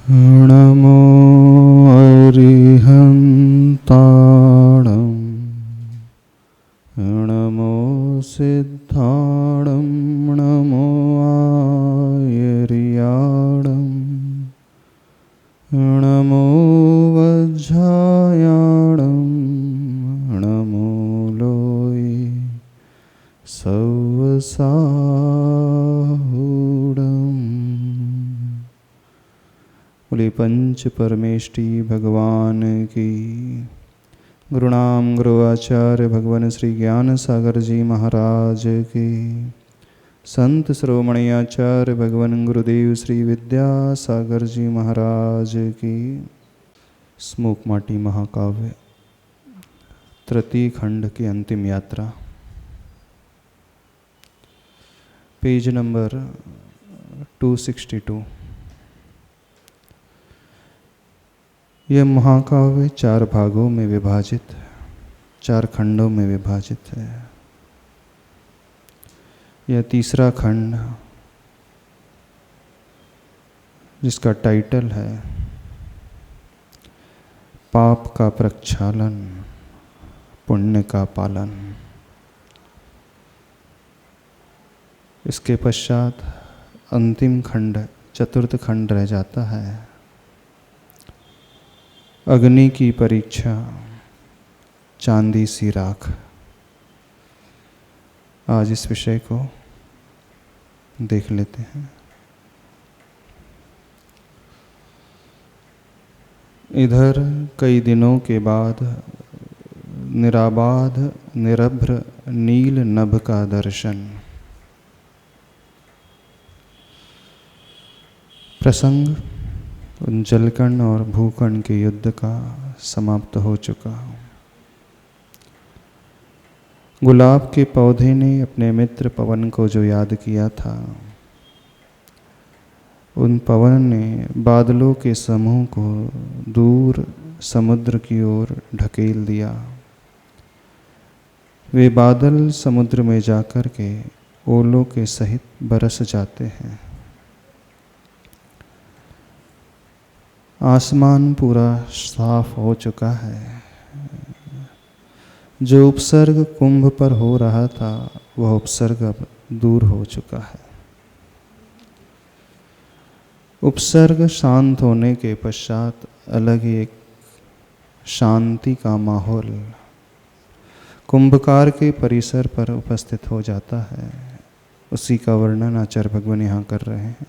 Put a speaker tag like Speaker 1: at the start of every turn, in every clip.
Speaker 1: नमो अरिहन्ताणं नमो सिद्धाणं नमो आयर्याणं नमो वज्रायाणं नमो लोये सवसाहूढम्। बोले पंच परमेष्टि भगवान की। गुरुनाम गुरु आचार्य भगवान श्री ज्ञान सागर जी महाराज की। संत शिरोमणि आचार्य भगवान गुरुदेव श्री विद्यासागर जी महाराज की। स्मोक माटी महाकाव्य तृतीय खंड की अंतिम यात्रा, पेज नंबर 262। यह महाकाव्य 4 भागों में विभाजित, 4 खंडों में विभाजित है। यह तीसरा खंड जिसका टाइटल है पाप का प्रक्षालन, पुण्य का पालन। इसके पश्चात अंतिम खंड, चतुर्थ खंड रह जाता है, अग्नि की परीक्षा, चांदी सी राख। आज इस विषय को देख लेते हैं। इधर कई दिनों के बाद निराबाध निरभ्र नील नभ का दर्शन। प्रसंग उन जलकण और भूकण के युद्ध का समाप्त हो चुका। गुलाब के पौधे ने अपने मित्र पवन को जो याद किया था, उन पवन ने बादलों के समूह को दूर समुद्र की ओर ढकेल दिया। वे बादल समुद्र में जाकर के ओलों के सहित बरस जाते हैं। आसमान पूरा साफ हो चुका है। जो उपसर्ग कुंभ पर हो रहा था, वह उपसर्ग अब दूर हो चुका है। उपसर्ग शांत होने के पश्चात अलग ही एक शांति का माहौल कुंभकार के परिसर पर उपस्थित हो जाता है। उसी का वर्णन आचार्य भगवान यहाँ कर रहे हैं।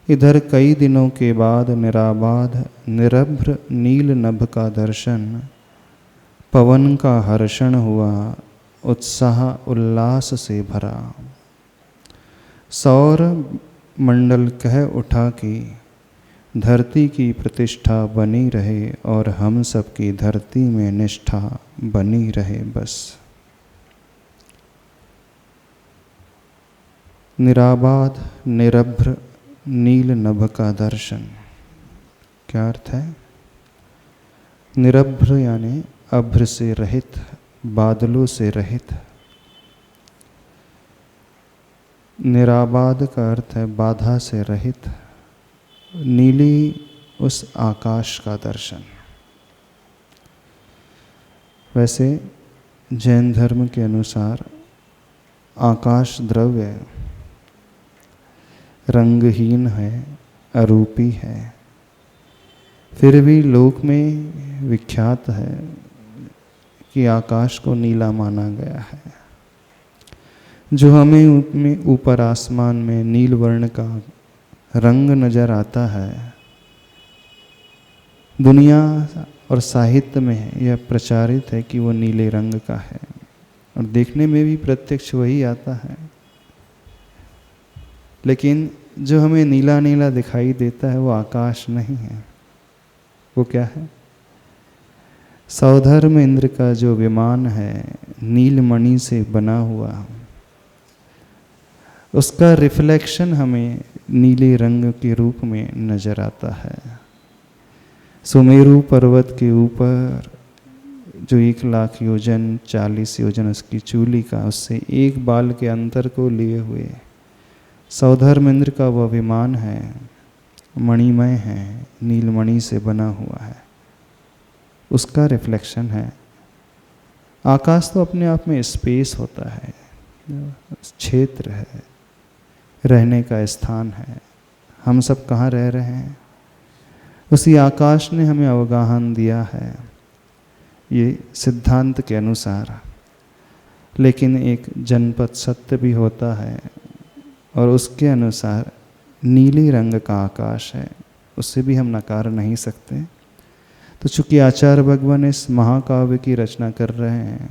Speaker 1: इधर कई दिनों के बाद निराबाध निरभ्र नील नभ का दर्शन, पवन का हर्षण हुआ, उत्साह उल्लास से भरा। सौर मंडल कह उठा कि धरती की प्रतिष्ठा बनी रहे और हम सबकी धरती में निष्ठा बनी रहे बस। निराबाध निरभ्र नील नभ का दर्शन, क्या अर्थ है? निरभ्र यानी अभ्र से रहित, बादलों से रहित। निराबाद का अर्थ है बाधा से रहित, नीली उस आकाश का दर्शन। वैसे जैन धर्म के अनुसार आकाश द्रव्य रंगहीन है, अरूपी है, फिर भी लोक में विख्यात है कि आकाश को नीला माना गया है। जो हमें ऊपर आसमान में नील वर्ण का रंग नजर आता है, दुनिया और साहित्य में यह प्रचारित है कि वो नीले रंग का है, और देखने में भी प्रत्यक्ष वही आता है। लेकिन जो हमें नीला नीला दिखाई देता है वो आकाश नहीं है। वो क्या है? सौधर्म इंद्र का जो विमान है, नीलमणि से बना हुआ, उसका रिफ्लेक्शन हमें नीले रंग के रूप में नजर आता है। सुमेरु पर्वत के ऊपर जो 1,00,000 योजन 40 योजन उसकी चूली का, उससे एक बाल के अंतर को लिए हुए सौधर्म इंद्र का वह विमान है। मणिमय है, नीलमणि से बना हुआ है, उसका रिफ्लेक्शन है। आकाश तो अपने आप में स्पेस होता है, क्षेत्र है, रहने का स्थान है। हम सब कहाँ रह रहे हैं? उसी आकाश ने हमें अवगाहन दिया है, ये सिद्धांत के अनुसार। लेकिन एक जनपद सत्य भी होता है और उसके अनुसार नीली रंग का आकाश है, उससे भी हम नकार नहीं सकते। तो चूँकि आचार्य भगवान इस महाकाव्य की रचना कर रहे हैं,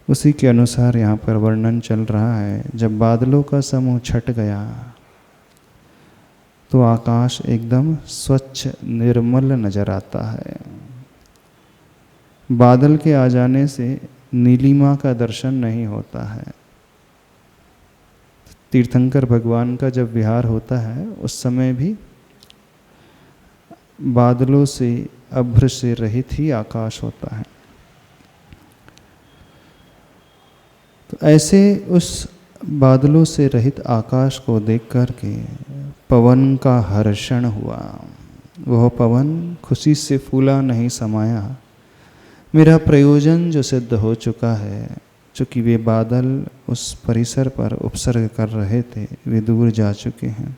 Speaker 1: उसी के अनुसार यहाँ पर वर्णन चल रहा है। जब बादलों का समूह छट गया तो आकाश एकदम स्वच्छ निर्मल नजर आता है। बादल के आ जाने से नीलिमा का दर्शन नहीं होता है। तीर्थंकर भगवान का जब विहार होता है उस समय भी बादलों से, अभ्र से रहित ही आकाश होता है। तो ऐसे उस बादलों से रहित आकाश को देख कर के पवन का हर्षण हुआ। वह पवन खुशी से फूला नहीं समाया। मेरा प्रयोजन जो सिद्ध हो चुका है, चूँकि वे बादल उस परिसर पर उपसर्ग कर रहे थे, वे दूर जा चुके हैं।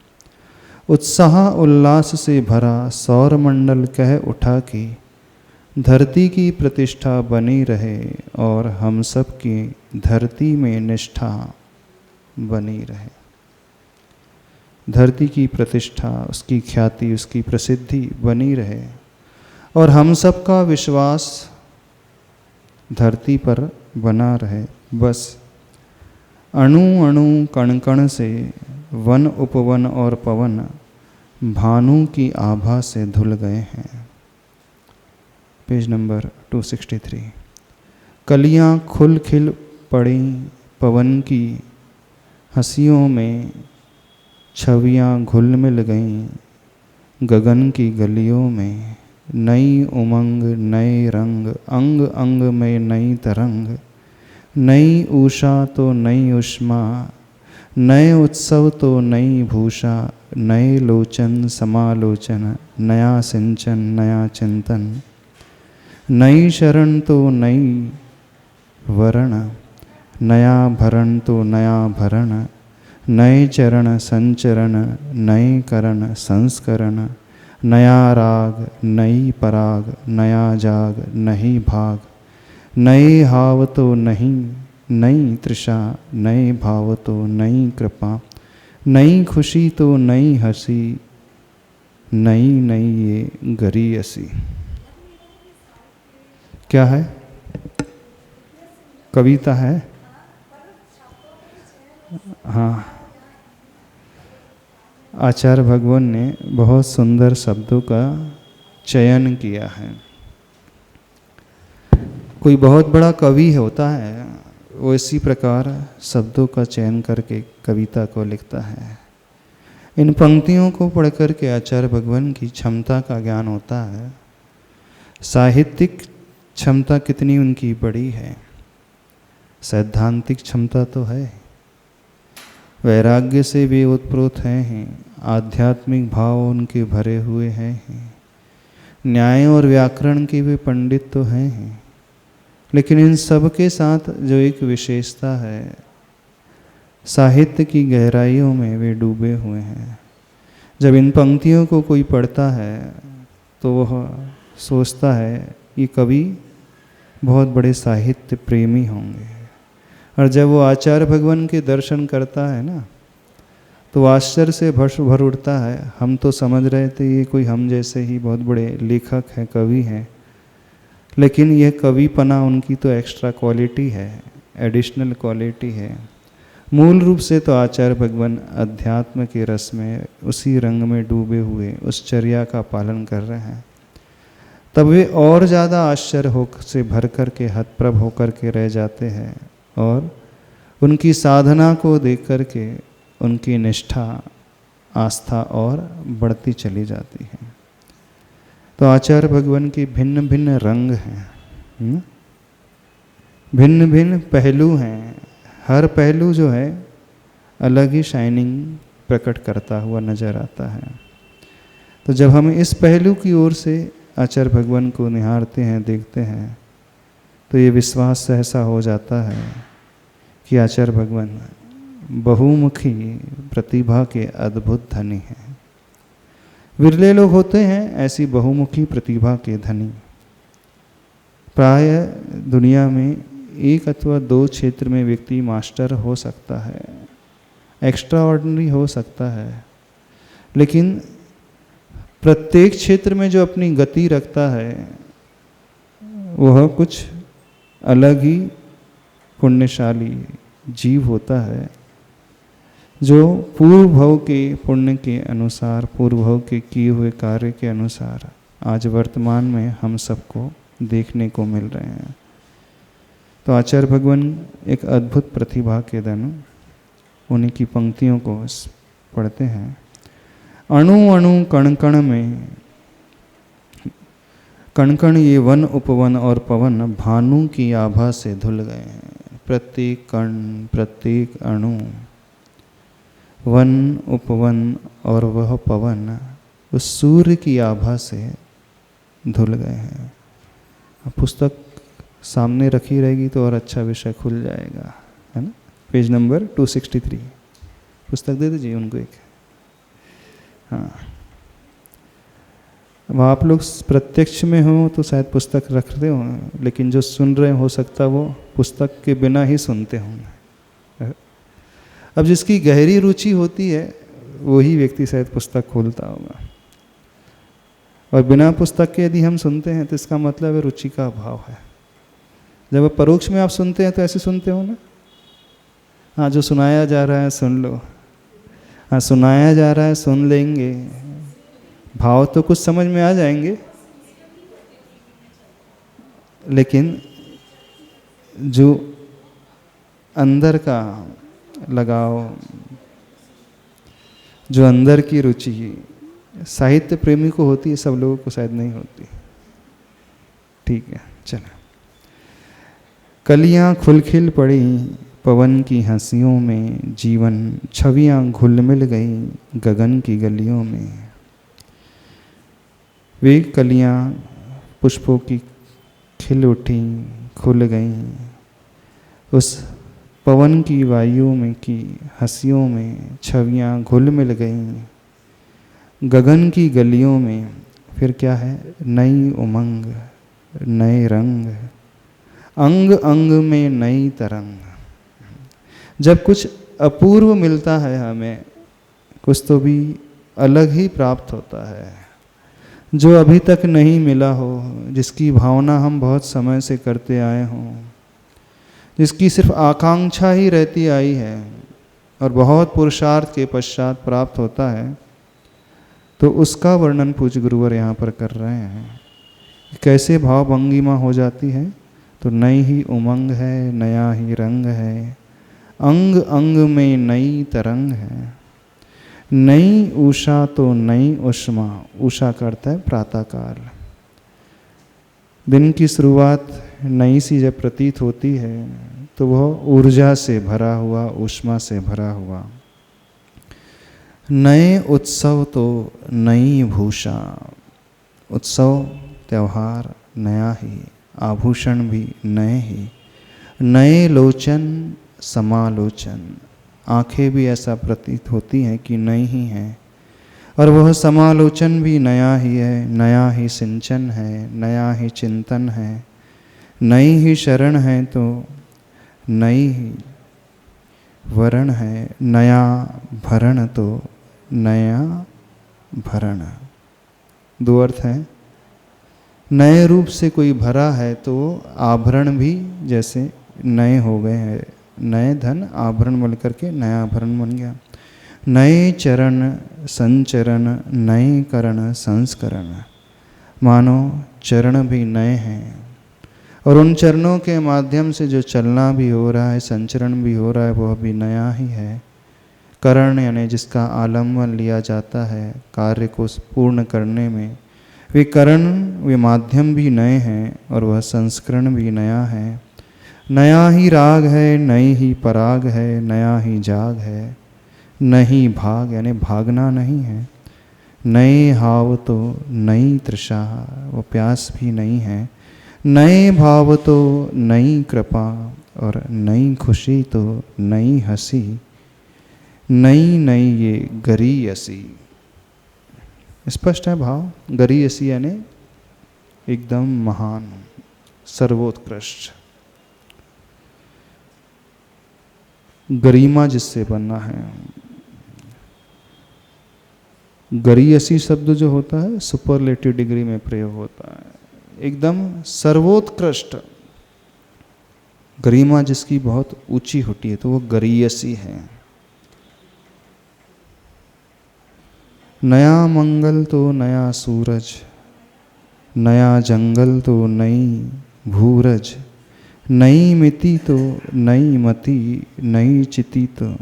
Speaker 1: उत्साह उल्लास से भरा सौरमंडल कह उठा कि धरती की प्रतिष्ठा बनी रहे और हम सब की धरती में निष्ठा बनी रहे। धरती की प्रतिष्ठा, उसकी ख्याति, उसकी प्रसिद्धि बनी रहे और हम सब का विश्वास धरती पर बना रहे। बस अणु अणु कण कण से वन उपवन और पवन भानु की आभा से धुल गए हैं। Page number 263। कलियां खुल खिल पड़ी पवन की हंसियों में, छवियां घुल मिल गईं गगन की गलियों में। नई उमंग, नए रंग, अंग अंग में नई तरंग। नई ऊषा तो नई उष्मा, नए उत्सव तो नई भूषा। नए लोचन समालोचन, नया सिंचन नया चिंतन। नई शरण तो नई वरण, नया भरण तो नया भरण। नए चरण संचरण, नए करण संस्करण। नया राग नई पराग, नया जाग नहीं भाग। नए हाव तो नहीं नई तृषा, नए भाव तो नई कृपा। नई खुशी तो नई हंसी, नई नई ये गरीयसी। क्या है? कविता है? हाँ, आचार्य भगवान ने बहुत सुंदर शब्दों का चयन किया है। कोई बहुत बड़ा कवि होता है, वो इसी प्रकार शब्दों का चयन करके कविता को लिखता है। इन पंक्तियों को पढ़कर के आचार्य भगवान की क्षमता का ज्ञान होता है। साहित्यिक क्षमता कितनी उनकी बड़ी है, सैद्धांतिक क्षमता तो है। वैराग्य से वे उत्प्रोत हैं, आध्यात्मिक भाव उनके भरे हुए हैं। न्याय और व्याकरण के वे पंडित तो हैं, लेकिन इन सब के साथ जो एक विशेषता है, साहित्य की गहराइयों में वे डूबे हुए हैं। जब इन पंक्तियों को कोई पढ़ता है तो वह सोचता है ये कवि बहुत बड़े साहित्य प्रेमी होंगे। और जब वो आचार्य भगवान के दर्शन करता है ना, तो आश्चर्य से भर उठता है। हम तो समझ रहे थे ये कोई हम जैसे ही बहुत बड़े लेखक हैं, कवि हैं, लेकिन यह कविपना उनकी तो एक्स्ट्रा क्वालिटी है, एडिशनल क्वालिटी है। मूल रूप से तो आचार्य भगवान अध्यात्म के रस में, उसी रंग में डूबे हुए उस चर्या का पालन कर रहे हैं। तब वे और ज़्यादा आश्चर्य हो से भर कर के हतप्रभ होकर के रह जाते हैं और उनकी साधना को देख कर के उनकी निष्ठा, आस्था और बढ़ती चली जाती है। तो आचार्य भगवान की भिन्न भिन्न रंग हैं, भिन्न भिन्न पहलू हैं। हर पहलू जो है अलग ही शाइनिंग प्रकट करता हुआ नजर आता है। तो जब हम इस पहलू की ओर से आचार्य भगवान को निहारते हैं, देखते हैं, तो ये विश्वास सहसा हो जाता है कि आचार्य भगवान बहुमुखी प्रतिभा के अद्भुत धनी हैं। विरले लोग होते हैं ऐसी बहुमुखी प्रतिभा के धनी। प्राय दुनिया में एक अथवा दो क्षेत्र में व्यक्ति मास्टर हो सकता है, एक्स्ट्रा ऑर्डिनरी हो सकता है, लेकिन प्रत्येक क्षेत्र में जो अपनी गति रखता है वह कुछ अलग ही पुण्यशाली जीव होता है, जो पूर्व भव के पुण्य के अनुसार, पूर्व भव के किए हुए कार्य के अनुसार आज वर्तमान में हम सबको देखने को मिल रहे हैं। तो आचार्य भगवान एक अद्भुत प्रतिभा के धन, उन्हीं की पंक्तियों को पढ़ते हैं। अणु अणु कण कण में, कण कण ये वन उपवन और पवन भानु की आभा से धुल गए हैं। प्रत्येक कण, प्रत्येक अणु, वन उपवन और वह पवन उस सूर्य की आभा से धुल गए हैं। पुस्तक सामने रखी रहेगी तो और अच्छा विषय खुल जाएगा, है ना। पेज नंबर 263 पुस्तक दे दीजिए उनको एक। हाँ, अब आप लोग प्रत्यक्ष में हो तो शायद पुस्तक रखते हो, लेकिन जो सुन रहे हो सकता वो पुस्तक के बिना ही सुनते होंगे। अब जिसकी गहरी रुचि होती है वही व्यक्ति शायद पुस्तक खोलता होगा, और बिना पुस्तक के यदि हम सुनते हैं तो इसका मतलब है रुचि का अभाव है। जब परोक्ष में आप सुनते हैं तो ऐसे सुनते हो ना, हाँ जो सुनाया जा रहा है सुन लो, हाँ सुनाया जा रहा है सुन लेंगे, भाव तो कुछ समझ में आ जाएंगे, लेकिन जो अंदर का लगाव, जो अंदर की रुचि साहित्य प्रेमी को होती है, सब लोगों को शायद नहीं होती। ठीक है, चलो। कलियां खुल खिल पड़ी पवन की हंसियों में, जीवन छवियां घुल मिल गई गगन की गलियों में। वे कलियां पुष्पों की खिल उठी, खुल गईं, उस पवन की वायु में की हंसियों में छवियां घुल मिल गईं गगन की गलियों में। फिर क्या है, नई उमंग, नए रंग, अंग अंग में नई तरंग। जब कुछ अपूर्व मिलता है हमें, कुछ तो भी अलग ही प्राप्त होता है, जो अभी तक नहीं मिला हो, जिसकी भावना हम बहुत समय से करते आए हों, जिसकी सिर्फ आकांक्षा ही रहती आई है और बहुत पुरुषार्थ के पश्चात प्राप्त होता है, तो उसका वर्णन पूज्य गुरुवर यहाँ पर कर रहे हैं। कैसे भाव भंगिमा हो जाती है, तो नई ही उमंग है, नया ही रंग है, अंग अंग में नई तरंग है। नई उषा तो नई उष्मा, उषा करता है प्रातःकाल। दिन की शुरुआत नई सी जब प्रतीत होती है तो वह ऊर्जा से भरा हुआ, उष्मा से भरा हुआ। नए उत्सव तो नई भूषा, उत्सव त्यौहार नया ही, आभूषण भी नए ही। नए लोचन समालोचन, आंखें भी ऐसा प्रतीत होती हैं कि नई ही हैं, और वह समालोचन भी नया ही है। नया ही सिंचन है, नया ही चिंतन है, नई ही शरण है तो नई ही वरण है। नया भरण तो नया भरण। दो अर्थ हैं। नए रूप से कोई भरा है तो आभरण भी जैसे नए हो गए हैं। नए धन आभरण बन करके नया आभरण बन गया। नए चरण संचरण, नए करण संस्करण। मानो चरण भी नए हैं और उन चरणों के माध्यम से जो चलना भी हो रहा है, संचरण भी हो रहा है, वह भी नया ही है। करण यानी जिसका आलम्बन लिया जाता है कार्य को पूर्ण करने में, वे करण, वे माध्यम भी नए हैं और वह संस्करण भी नया है। नया ही राग है, नई ही पराग है, नया ही जाग है, नहीं भाग यानी भागना नहीं है। नए हाव तो नई तृषा, वो प्यास भी नहीं है। नए भाव तो नई कृपा, और नई खुशी तो नई हंसी। नई नई ये गरीयसी। स्पष्ट है भाव। गरीयसी यानी एकदम महान, सर्वोत्कृष्ट। गरिमा जिससे बनना है। गरीयसी शब्द जो होता है सुपरलेटिव डिग्री में प्रयोग होता है, एकदम सर्वोत्कृष्ट। गरिमा जिसकी बहुत ऊंची होती है तो वो गरीयसी है। नया मंगल तो नया सूरज, नया जंगल तो नई भूरज। नई मिति तो नई मति, नई चिति तो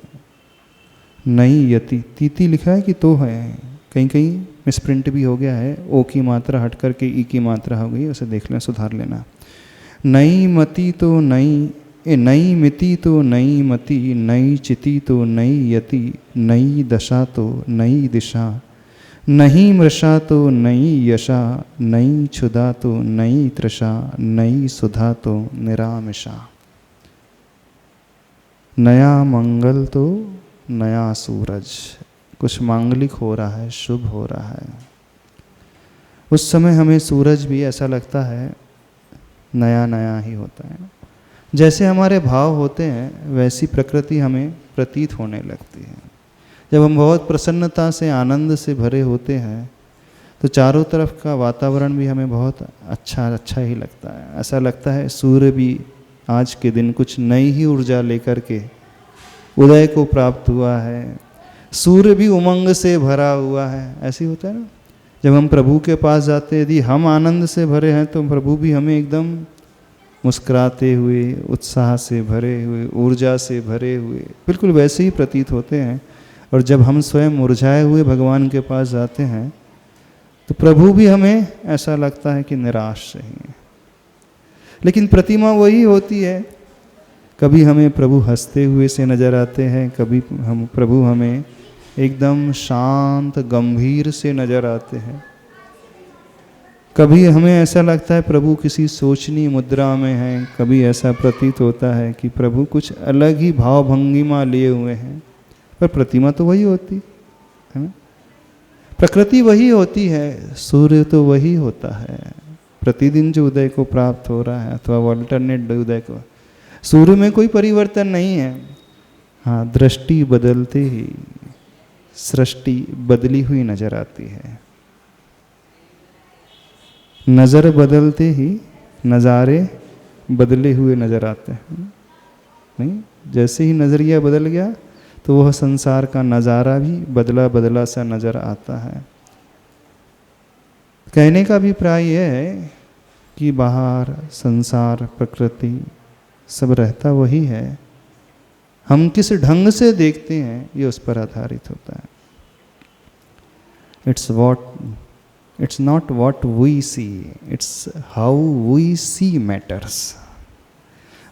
Speaker 1: नई यति। तीति लिखा है कि तो है, कहीं कहीं मिसप्रिंट भी हो गया है, ओ की मात्रा हट करके ई की मात्रा हो गई, उसे देख लें, सुधार लेना। नई मति तो नई मिति तो नई मति, नई चिति तो नई यति। नई दशा तो नई दिशा, नई मृषा तो नई यशा। नई क्षुधा तो नई तृषा, नई सुधा तो निरामिषा। नया मंगल तो नया सूरज। कुछ मांगलिक हो रहा है, शुभ हो रहा है, उस समय हमें सूरज भी ऐसा लगता है नया नया ही होता है। जैसे हमारे भाव होते हैं वैसी प्रकृति हमें प्रतीत होने लगती है। जब हम बहुत प्रसन्नता से, आनंद से भरे होते हैं तो चारों तरफ का वातावरण भी हमें बहुत अच्छा ही लगता है। ऐसा लगता है सूर्य भी आज के दिन कुछ नई ही ऊर्जा लेकर के उदय को प्राप्त हुआ है। सूर्य भी उमंग से भरा हुआ है। ऐसे होता है ना, जब हम प्रभु के पास जाते हैं, यदि हम आनंद से भरे हैं तो प्रभु भी हमें एकदम मुस्कुराते हुए, उत्साह से भरे हुए, ऊर्जा से भरे हुए बिल्कुल वैसे ही प्रतीत होते हैं। और जब हम स्वयं मुरझाए हुए भगवान के पास जाते हैं तो प्रभु भी हमें ऐसा लगता है कि निराश ही है। लेकिन प्रतिमा वही होती है। कभी हमें प्रभु हंसते हुए से नजर आते हैं, कभी प्रभु हमें एकदम शांत गंभीर से नजर आते हैं। कभी हमें ऐसा लगता है प्रभु किसी सोचनी मुद्रा में हैं, कभी ऐसा प्रतीत होता है कि प्रभु कुछ अलग ही भाव भंगिमा लिए हुए हैं, पर प्रतिमा तो वही होती है ना। प्रकृति वही होती है, सूर्य तो वही होता है। प्रतिदिन जो उदय को प्राप्त हो रहा है अथवा अल्टरनेट उदय को, सूर्य में कोई परिवर्तन नहीं है। हाँ, दृष्टि बदलते ही सृष्टि बदली हुई नजर आती है। नज़र बदलते ही नज़ारे बदले हुए नजर आते हैं। नहीं, जैसे ही नज़रिया बदल गया तो वह संसार का नज़ारा भी बदला बदला सा नजर आता है। कहने का अभिप्राय यह है कि बाहर संसार, प्रकृति सब रहता वही है, हम किस ढंग से देखते हैं ये उस पर आधारित होता है। It's not what we see, it's how we see matters.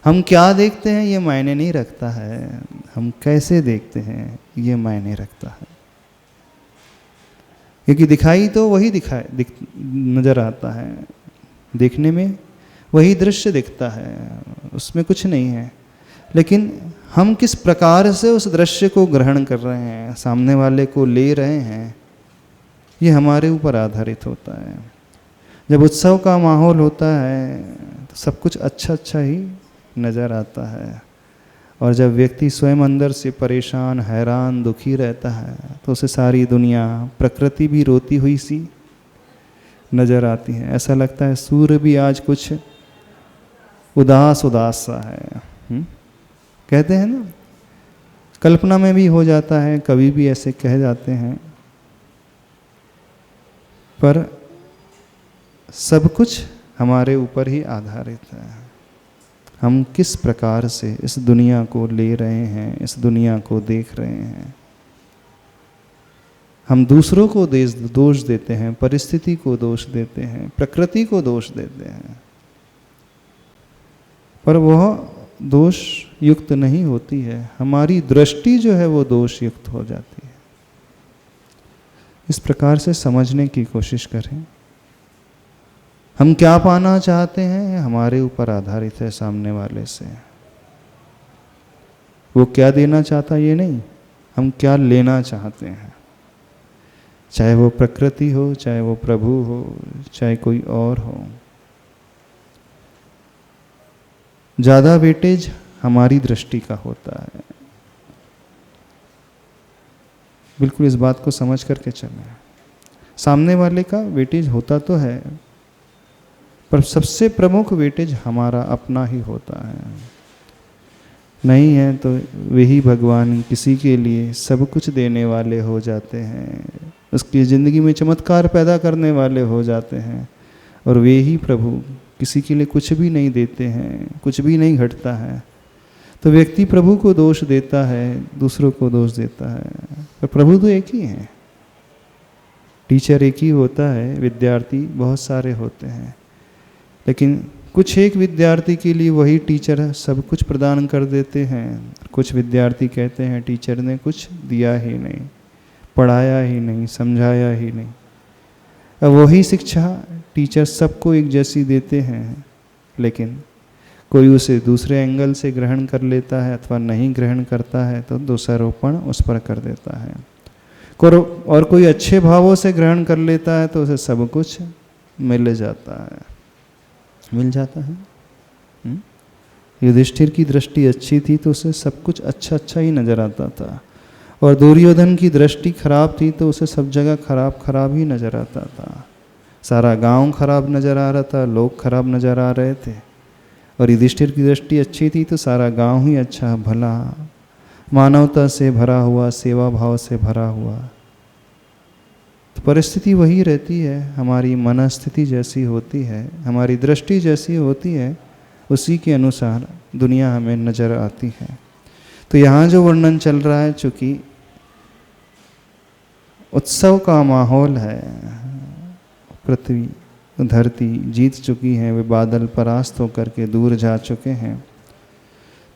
Speaker 1: हम क्या देखते हैं ये मायने नहीं रखता है, हम कैसे देखते हैं ये मायने रखता है। क्योंकि दिखाई तो वही नजर आता है, देखने में वही दृश्य दिखता है, उसमें कुछ नहीं है। लेकिन हम किस प्रकार से उस दृश्य को ग्रहण कर रहे हैं, सामने वाले को ले रहे हैं, ये हमारे ऊपर आधारित होता है। जब उत्सव का माहौल होता है तो सब कुछ अच्छा ही नज़र आता है, और जब व्यक्ति स्वयं अंदर से परेशान, हैरान, दुखी रहता है तो उसे सारी दुनिया, प्रकृति भी रोती हुई सी नज़र आती है। ऐसा लगता है सूर्य भी आज कुछ उदास सा है। कहते हैं ना, कल्पना में भी हो जाता है, कवि भी ऐसे कह जाते हैं, पर सब कुछ हमारे ऊपर ही आधारित है। हम किस प्रकार से इस दुनिया को ले रहे हैं, इस दुनिया को देख रहे हैं। हम दूसरों को दोष देते हैं, परिस्थिति को दोष देते हैं, प्रकृति को दोष देते हैं, पर वह दोष युक्त नहीं होती है। हमारी दृष्टि जो है वो दोष युक्त हो जाती है। इस प्रकार से समझने की कोशिश करें। हम क्या पाना चाहते हैं हमारे ऊपर आधारित है, सामने वाले से। वो क्या देना चाहता ये नहीं, हम क्या लेना चाहते हैं। चाहे वो प्रकृति हो, चाहे वो प्रभु हो, चाहे कोई और हो। ज़्यादा वेटेज हमारी दृष्टि का होता है। बिल्कुल इस बात को समझ करके चलें। सामने वाले का वेटेज होता तो है, पर सबसे प्रमुख वेटेज हमारा अपना ही होता है। नहीं है तो वही भगवान किसी के लिए सब कुछ देने वाले हो जाते हैं, उसकी ज़िंदगी में चमत्कार पैदा करने वाले हो जाते हैं। और वे ही प्रभु किसी के लिए कुछ भी नहीं देते हैं, कुछ भी नहीं घटता है, तो व्यक्ति प्रभु को दोष देता है, दूसरों को दोष देता है। पर प्रभु तो एक ही है, टीचर एक ही होता है, विद्यार्थी बहुत सारे होते हैं, लेकिन कुछ एक विद्यार्थी के लिए वही टीचर सब कुछ प्रदान कर देते हैं। कुछ विद्यार्थी कहते हैं टीचर ने कुछ दिया ही नहीं, पढ़ाया ही नहीं, समझाया ही नहीं। अब वही शिक्षा टीचर सबको एक जैसी देते हैं, लेकिन कोई उसे दूसरे एंगल से ग्रहण कर लेता है अथवा नहीं ग्रहण करता है तो दोषारोपण उस पर कर देता है। और कोई अच्छे भावों से ग्रहण कर लेता है तो उसे सब कुछ मिल जाता है, मिल जाता है। युधिष्ठिर की दृष्टि अच्छी थी तो उसे सब कुछ अच्छा अच्छा ही नजर आता था, और दुर्योधन की दृष्टि खराब थी तो उसे सब जगह खराब खराब ही नजर आता था। सारा गांव खराब नजर आ रहा था, लोग खराब नजर आ रहे थे। और युधिष्ठिर की दृष्टि अच्छी थी तो सारा गांव ही अच्छा, भला, मानवता से भरा हुआ, सेवा भाव से भरा हुआ। तो परिस्थिति वही रहती है, हमारी मनस्थिति जैसी होती है, हमारी दृष्टि जैसी होती है, उसी के अनुसार दुनिया हमें नजर आती है। तो यहाँ जो वर्णन चल रहा है, चूँकि उत्सव का माहौल है, पृथ्वी धरती जीत चुकी है, वे बादल परास्त होकर के दूर जा चुके हैं,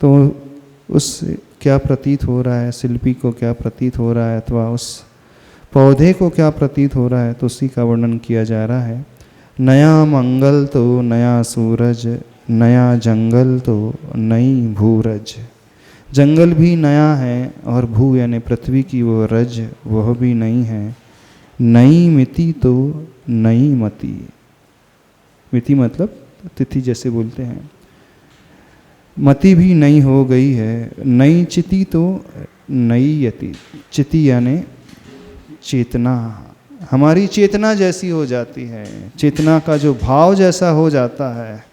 Speaker 1: तो उससे क्या प्रतीत हो रहा है, शिल्पी को क्या प्रतीत हो रहा है, अथवा उस पौधे को क्या प्रतीत हो रहा है, तो उसी का वर्णन किया जा रहा है। नया मंगल तो नया सूरज, नया जंगल तो नई भूरज। जंगल भी नया है और भू यानी पृथ्वी की वो रज, वह भी नई है। नई मिति तो नई मति। मिति मतलब तिथि जैसे बोलते हैं, मति भी नई हो गई है। नई चिति तो नई यति। चिति यानी चेतना, हमारी चेतना जैसी हो जाती है, चेतना का जो भाव जैसा हो जाता है।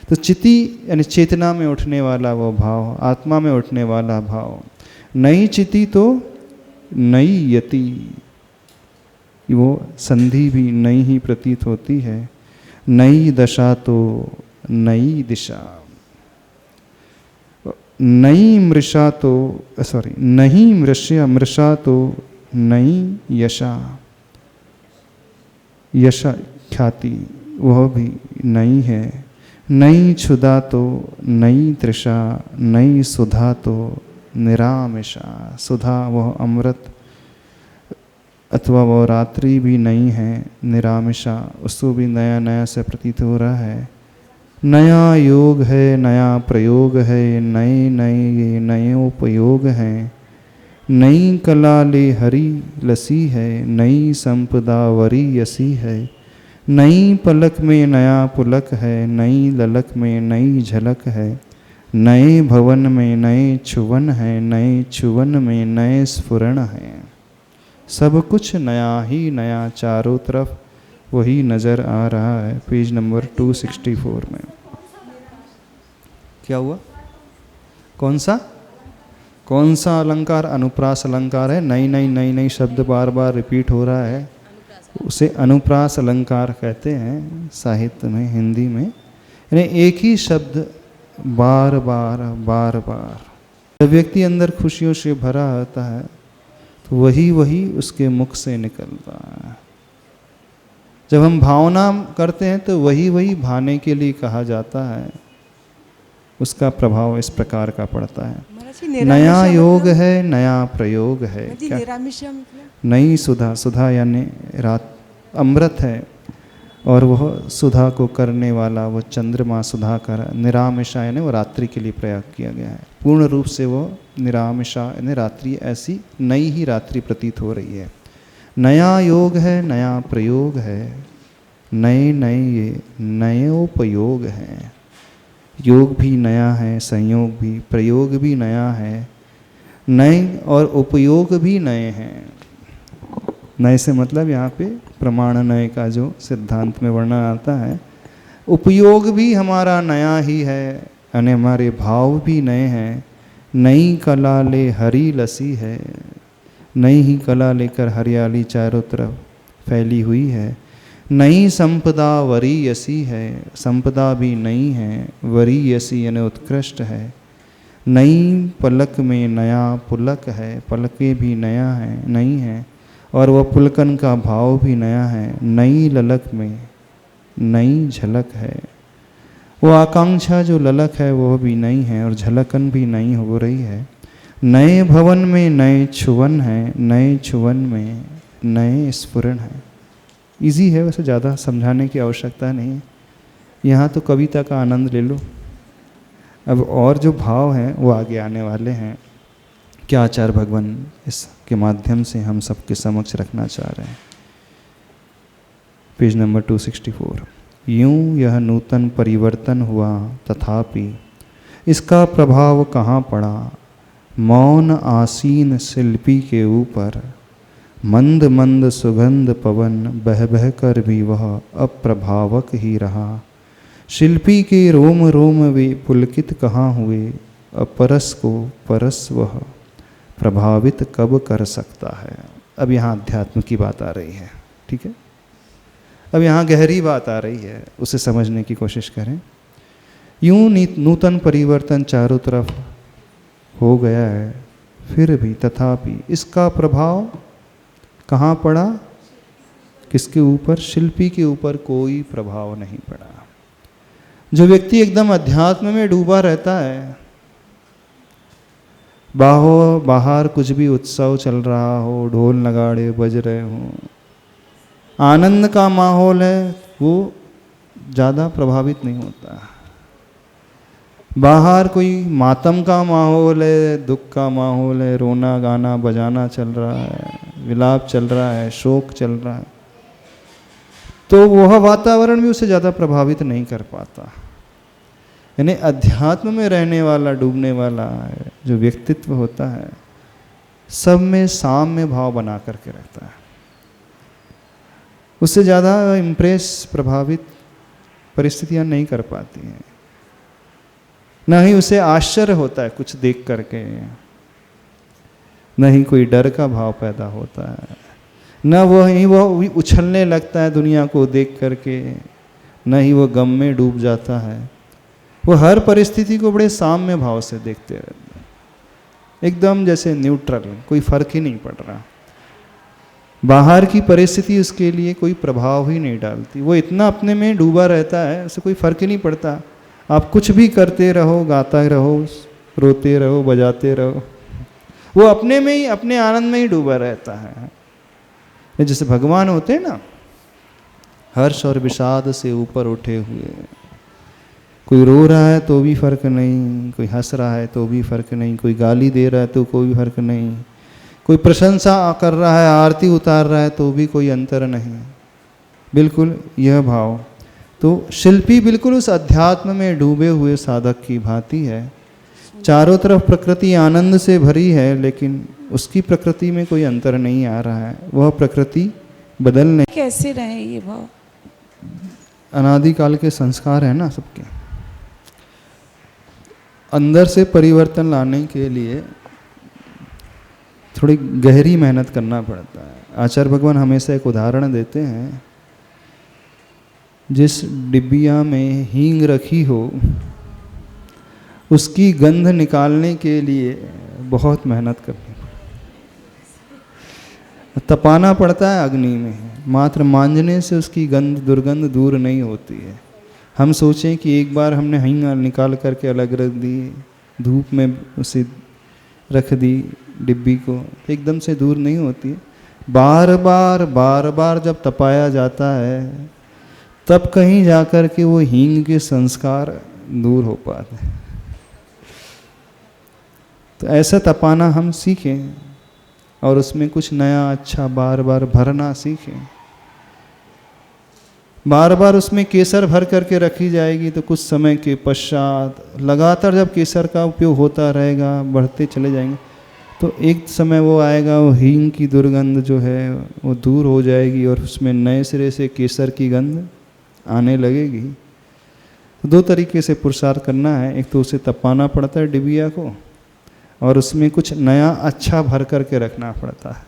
Speaker 1: तो चिति यानी चेतना में उठने वाला वो भाव, आत्मा में उठने वाला भाव। नई चिति तो नई यति, वो संधि भी नई ही प्रतीत होती है। नई दशा तो नई दिशा। नई मृषा तो नहीं मृषा तो नई यशा। यशा ख्याति वह भी नई है। नई क्षुधा तो नई तृषा, नई सुधा तो निरामिषा। सुधा वह अमृत अथवा वह रात्रि भी नई है। निरामिषा उसको भी नया नया से प्रतीत हो रहा है। नया योग है, नया प्रयोग है, नए नए नयोपयोग हैं। नई कला ले हरी लसी है, नई संपदा वरी यसी है। नई पलक में नया पुलक है, नई ललक में नई झलक है। नए भवन में नए छुवन है, नए छुवन में नए स्फुरण है। सब कुछ नया ही नया, चारों तरफ वही नज़र आ रहा है। पेज नंबर 264 में क्या हुआ? कौन सा अलंकार? अनुप्रास अलंकार है। नई नई नई नई शब्द बार बार रिपीट हो रहा है, उसे अनुप्रास अलंकार कहते हैं साहित्य में, हिंदी में। यानी एक ही शब्द बार बार बार बार। जब व्यक्ति अंदर खुशियों से भरा होता है तो वही वही उसके मुख से निकलता है। जब हम भावना करते हैं तो वही वही भाने के लिए कहा जाता है, उसका प्रभाव इस प्रकार का पड़ता है। नया योग है, नया प्रयोग है।
Speaker 2: क्या निरामिषा मतलब
Speaker 1: नई सुधा, सुधा यानी रात अमृत है, और वह सुधा को करने वाला वो चंद्रमा सुधा कर। निरामिषा यानी वो रात्रि के लिए प्रयोग किया गया है। पूर्ण रूप से वो निरामिषा यानी रात्रि, ऐसी नई ही रात्रि प्रतीत हो रही है। नया योग है, नया प्रयोग है, नए नए ये नयोपयोग हैं। योग भी नया है, संयोग भी, प्रयोग भी नया है, नए और उपयोग भी नए हैं। नए से मतलब यहाँ पे प्रमाण नए का जो सिद्धांत में वर्णन आता है, उपयोग भी हमारा नया ही है, यानी हमारे भाव भी नए हैं। नई कला ले हरी लसी है, नई ही कला लेकर हरियाली चारों तरफ फैली हुई है। नई संपदा वरीयसी है, संपदा भी नई है, वरीयसी यानी उत्कृष्ट है। नई पलक में नया पुलक है, पलकें भी नया है, नई है, और वह पुलकन का भाव भी नया है। नई ललक में नई झलक है, वो आकांक्षा जो ललक है वह भी नई है, और झलकन भी नई हो रही है। नए भवन में नए छुवन है, नए छुवन में नए स्फुरण है। इजी है, वैसे ज़्यादा समझाने की आवश्यकता नहीं है। यहाँ तो कविता का आनंद ले लो। अब और जो भाव हैं वो आगे आने वाले हैं, क्या आचार्य भगवान इसके माध्यम से हम सबके समक्ष रखना चाह रहे हैं। Page number 264। यूं यह नूतन परिवर्तन हुआ, तथापि इसका प्रभाव कहाँ पड़ा। मौन आसीन शिल्पी के ऊपर, मंद मंद सुगंध पवन बह बह कर भी वह अप्रभावक ही रहा। शिल्पी के रोम रोम वे पुलकित कहाँ हुए, अपरस को परस वह प्रभावित कब कर सकता है। अब यहाँ अध्यात्म की बात आ रही है, ठीक है। अब यहाँ गहरी बात आ रही है, उसे समझने की कोशिश करें। यूं नूतन परिवर्तन चारों तरफ हो गया है, फिर भी तथापि इसका प्रभाव कहाँ पड़ा, किसके ऊपर, शिल्पी के ऊपर कोई प्रभाव नहीं पड़ा। जो व्यक्ति एकदम अध्यात्म में डूबा रहता है, बाहर कुछ भी उत्सव चल रहा हो, ढोल नगाड़े बज रहे हों, आनंद का माहौल है, वो ज़्यादा प्रभावित नहीं होता। बाहर कोई मातम का माहौल है, दुख का माहौल है, रोना गाना बजाना चल रहा है, विलाप चल रहा है, शोक चल रहा है, तो वह वातावरण भी उसे ज़्यादा प्रभावित नहीं कर पाता। यानी अध्यात्म में रहने वाला, डूबने वाला जो व्यक्तित्व होता है, सब में साम्य भाव बना करके रहता है। उससे ज़्यादा इम्प्रेस, प्रभावित परिस्थितियाँ नहीं कर पाती हैं। न ही उसे आश्चर्य होता है कुछ देख करके, न ही कोई डर का भाव पैदा होता है, न वह उछलने लगता है दुनिया को देख करके, न ही वह गम में डूब जाता है। वो हर परिस्थिति को बड़े साम्य भाव से देखते रहते हैं, एकदम जैसे न्यूट्रल, कोई फर्क ही नहीं पड़ रहा। बाहर की परिस्थिति उसके लिए कोई प्रभाव ही नहीं डालती। वो इतना अपने में डूबा रहता है, उसे कोई फर्क ही नहीं पड़ता। आप कुछ भी करते रहो, गाता रहो, रोते रहो, बजाते रहो, वो अपने में ही, अपने आनंद में ही डूबा रहता है। जैसे भगवान होते हैं ना, हर्ष और विषाद से ऊपर उठे हुए। कोई रो रहा है तो भी फर्क नहीं, कोई हंस रहा है तो भी फर्क नहीं, कोई गाली दे रहा है तो कोई फर्क नहीं, कोई प्रशंसा कर रहा है, आरती उतार रहा है तो भी कोई अंतर नहीं। बिल्कुल यह भाव। तो शिल्पी बिल्कुल उस अध्यात्म में डूबे हुए साधक की भांति है। चारों तरफ प्रकृति आनंद से भरी है, लेकिन उसकी प्रकृति में कोई अंतर नहीं आ रहा है। वह प्रकृति बदल नहीं।
Speaker 2: कैसे रहे ये भाव?
Speaker 1: अनादिकाल के संस्कार है ना सबके। अंदर से परिवर्तन लाने के लिए थोड़ी गहरी मेहनत करना पड़ता है। आचार्य भगवान हमेशा एक उदाहरण देते हैं, जिस डिब्बिया में हींग रखी हो, उसकी गंध निकालने के लिए बहुत मेहनत करनी पड़ती, तपाना पड़ता है अग्नि में। मात्र मांजने से उसकी दुर्गंध दूर नहीं होती है। हम सोचें कि एक बार हमने हींग निकाल करके अलग रख दी, धूप में उसे रख दी डिब्बी को, तो एकदम से दूर नहीं होती है। बार बार जब तपाया जाता है तब कहीं जाकर के वो हींग के संस्कार दूर हो पाते हैं। तो ऐसा तपाना हम सीखें और उसमें कुछ नया अच्छा बार बार भरना सीखें। बार बार उसमें केसर भर करके रखी जाएगी तो कुछ समय के पश्चात लगातार जब केसर का उपयोग होता रहेगा, बढ़ते चले जाएंगे, तो एक समय वो आएगा, वो हींग की दुर्गंध जो है वो दूर हो जाएगी और उसमें नए सिरे से केसर की गंध आने लगेगी। तो दो तरीके से पुरुषार्थ करना है, एक तो उसे तपाना पड़ता है डिबिया को, और उसमें कुछ नया अच्छा भर करके रखना पड़ता है।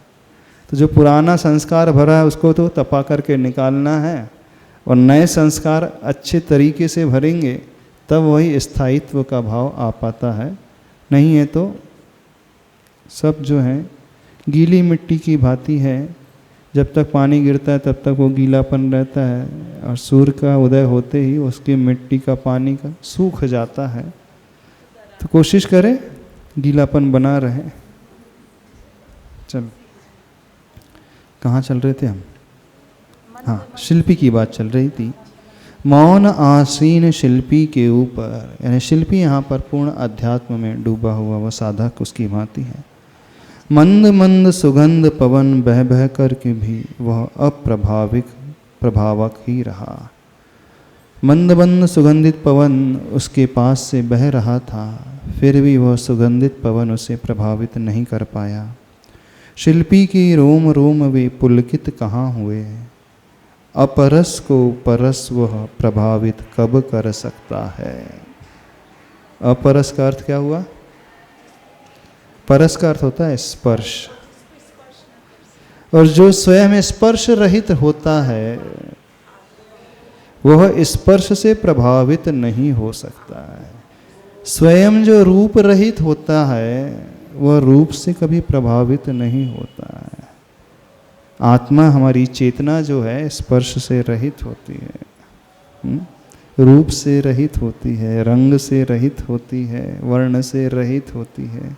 Speaker 1: तो जो पुराना संस्कार भरा है उसको तो तपा करके निकालना है, और नए संस्कार अच्छे तरीके से भरेंगे तब वही स्थायित्व का भाव आ पाता है। नहीं है तो सब जो है गीली मिट्टी की भांति है, जब तक पानी गिरता है तब तक वो गीलापन रहता है, और सूर्य का उदय होते ही उसकी मिट्टी का पानी का सूख जाता है। तो कोशिश करें गीलापन बना रहे। चल, कहाँ चल रहे थे हम? हाँ, शिल्पी की बात चल रही थी। मौन आसीन शिल्पी के ऊपर, यानी शिल्पी यहाँ पर पूर्ण अध्यात्म में डूबा हुआ वह साधक उसकी भांति है। मंद मंद सुगंध पवन बह बह करके भी वह प्रभावक ही रहा। मंद मंद सुगंधित पवन उसके पास से बह रहा था, फिर भी वह सुगंधित पवन उसे प्रभावित नहीं कर पाया। शिल्पी की रोम रोम वे पुलकित कहाँ हुए, अपरस को परस वह प्रभावित कब कर सकता है। अपरस का अर्थ क्या हुआ? परस का अर्थ होता है स्पर्श, और जो स्वयं स्पर्श रहित होता है वह स्पर्श से प्रभावित नहीं हो सकता है। स्वयं जो रूप रहित होता है वह रूप से कभी प्रभावित नहीं होता है। आत्मा हमारी चेतना जो है स्पर्श से रहित होती है, रूप से रहित होती है, रंग से रहित होती है, वर्ण से रहित होती है,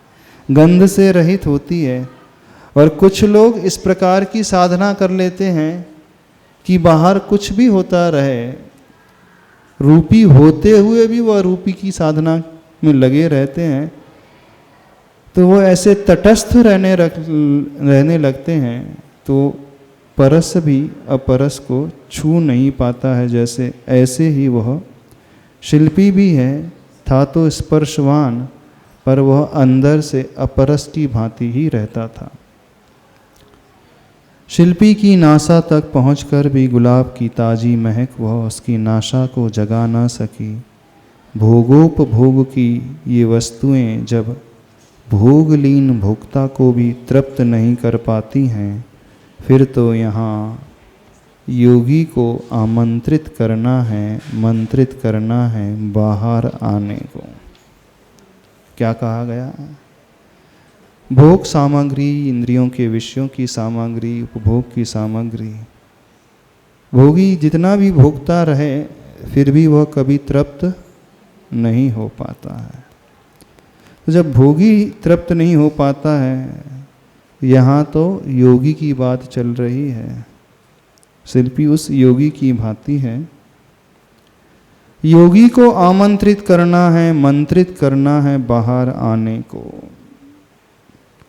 Speaker 1: गंध से रहित होती है। और कुछ लोग इस प्रकार की साधना कर लेते हैं कि बाहर कुछ भी होता रहे, रूपी होते हुए भी वह रूपी की साधना में लगे रहते हैं, तो वो ऐसे तटस्थ रहने लगते हैं, तो परस भी अपरस को छू नहीं पाता है। जैसे ऐसे ही वह शिल्पी भी है, था तो स्पर्शवान, पर वह अंदर से अपरस की भांति ही रहता था। शिल्पी की नासा तक पहुंचकर भी गुलाब की ताजी महक वह उसकी नाशा को जगा ना सकी। भोगोपभोग की ये वस्तुएं जब भोगलीन भोक्ता को भी तृप्त नहीं कर पाती हैं, फिर तो यहाँ योगी को आमंत्रित करना है, मंत्रित करना है बाहर आने को। क्या कहा गया? भोग सामग्री, इंद्रियों के विषयों की सामग्री, उपभोग की सामग्री, भोगी जितना भी भोगता रहे फिर भी वह कभी तृप्त नहीं हो पाता है। तो जब भोगी तृप्त नहीं हो पाता है, यहाँ तो योगी की बात चल रही है। शिल्पी उस योगी की भांति है। योगी को आमंत्रित करना है, मंत्रित करना है बाहर आने को।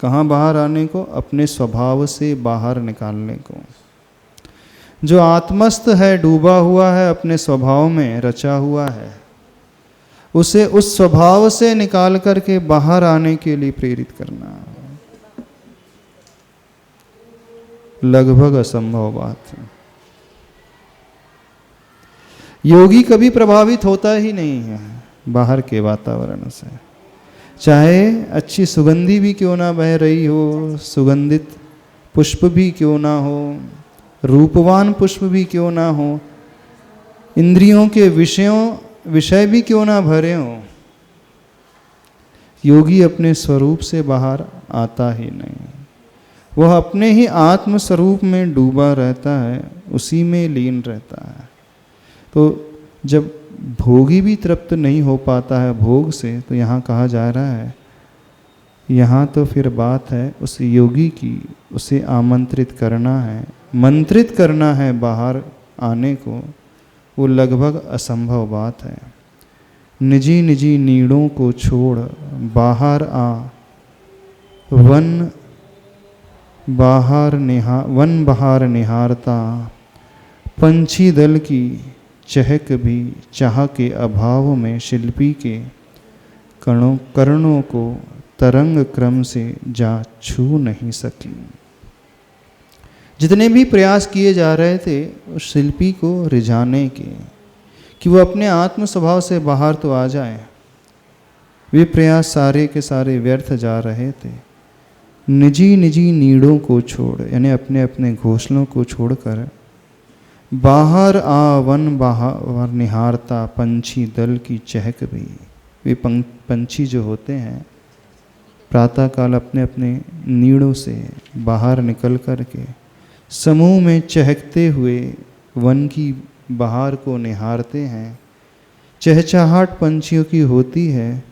Speaker 1: कहाँ बाहर आने को? अपने स्वभाव से बाहर निकालने को। जो आत्मस्थ है, डूबा हुआ है, अपने स्वभाव में रचा हुआ है, उसे उस स्वभाव से निकाल करके बाहर आने के लिए प्रेरित करना लगभग असंभव बात है। योगी कभी प्रभावित होता ही नहीं है बाहर के वातावरण से, चाहे अच्छी सुगंधी भी क्यों ना बह रही हो, सुगंधित पुष्प भी क्यों ना हो, रूपवान पुष्प भी क्यों ना हो, इंद्रियों के विषय भी क्यों ना भरे हो, योगी अपने स्वरूप से बाहर आता ही नहीं। वह अपने ही आत्म स्वरूप में डूबा रहता है, उसी में लीन रहता है। तो जब भोगी भी तृप्त नहीं हो पाता है भोग से, तो यहाँ कहा जा रहा है यहाँ तो फिर बात है उस योगी की, उसे आमंत्रित करना है, मंत्रित करना है बाहर आने को, वो लगभग असंभव बात है। निजी निजी नीड़ों को छोड़ बाहर आ, वन बहार निहारता, पंछी दल की चहक भी चाह के अभाव में शिल्पी के कर्णों को तरंग क्रम से जा छू नहीं सकी। जितने भी प्रयास किए जा रहे थे उस शिल्पी को रिझाने के, कि वो अपने आत्म स्वभाव से बाहर तो आ जाए, वे प्रयास सारे के सारे व्यर्थ जा रहे थे। निजी निजी नीड़ों को छोड़, यानी अपने अपने घोंसलों को छोड़कर बाहर आ, वन बाहर निहारता, पंछी दल की चहक भी। वे पंछी जो होते हैं प्रातःकाल अपने अपने नीड़ों से बाहर निकल कर के समूह में चहकते हुए वन की बहार को निहारते हैं। चहचहाट पंछियों की होती है।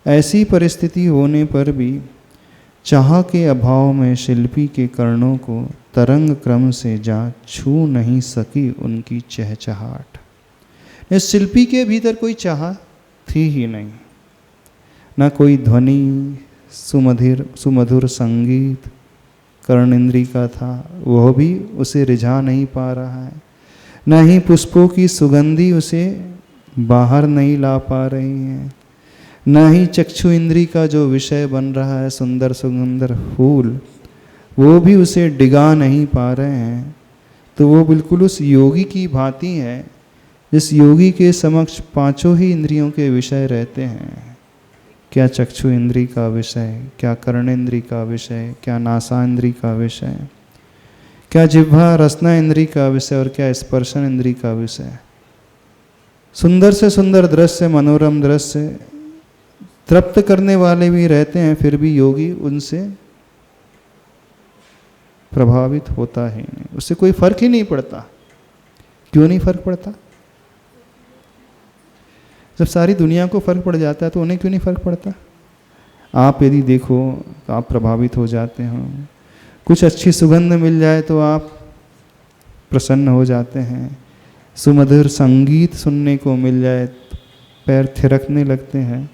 Speaker 1: ऐसी परिस्थिति होने पर भी चाह के अभाव में शिल्पी के कर्णों को तरंग क्रम से जा छू नहीं सकी उनकी चहचहाट। इस शिल्पी के भीतर कोई चाह थी ही नहीं, न कोई ध्वनि, सुमधुर संगीत कर्णेंद्री का था, वह भी उसे रिझा नहीं पा रहा है। न ही पुष्पों की सुगंधी उसे बाहर नहीं ला पा रही है, न ही चक्षु इंद्री का जो विषय बन रहा है सुंदर सुंदर फूल, वो भी उसे डिगा नहीं पा रहे हैं। तो वो बिल्कुल उस योगी की भांति है जिस योगी के समक्ष पांचों ही इंद्रियों के विषय रहते हैं। क्या चक्षु इंद्री का विषय, क्या कर्णेंद्री का विषय, क्या नासा इंद्री का विषय, क्या जिह्वा रसना इंद्री का विषय और क्या स्पर्शन इंद्री का विषय। सुंदर से सुंदर दृश्य, मनोरम दृश्य तृप्त करने वाले भी रहते हैं, फिर भी योगी उनसे प्रभावित होता ही नहीं, उससे कोई फर्क ही नहीं पड़ता। क्यों नहीं फर्क पड़ता? जब सारी दुनिया को फर्क पड़ जाता है तो उन्हें क्यों नहीं फर्क पड़ता? आप यदि देखो तो आप प्रभावित हो जाते हो, कुछ अच्छी सुगंध मिल जाए तो आप प्रसन्न हो जाते हैं, सुमधुर संगीत सुनने को मिल जाए तो पैर थिरकने लगते हैं,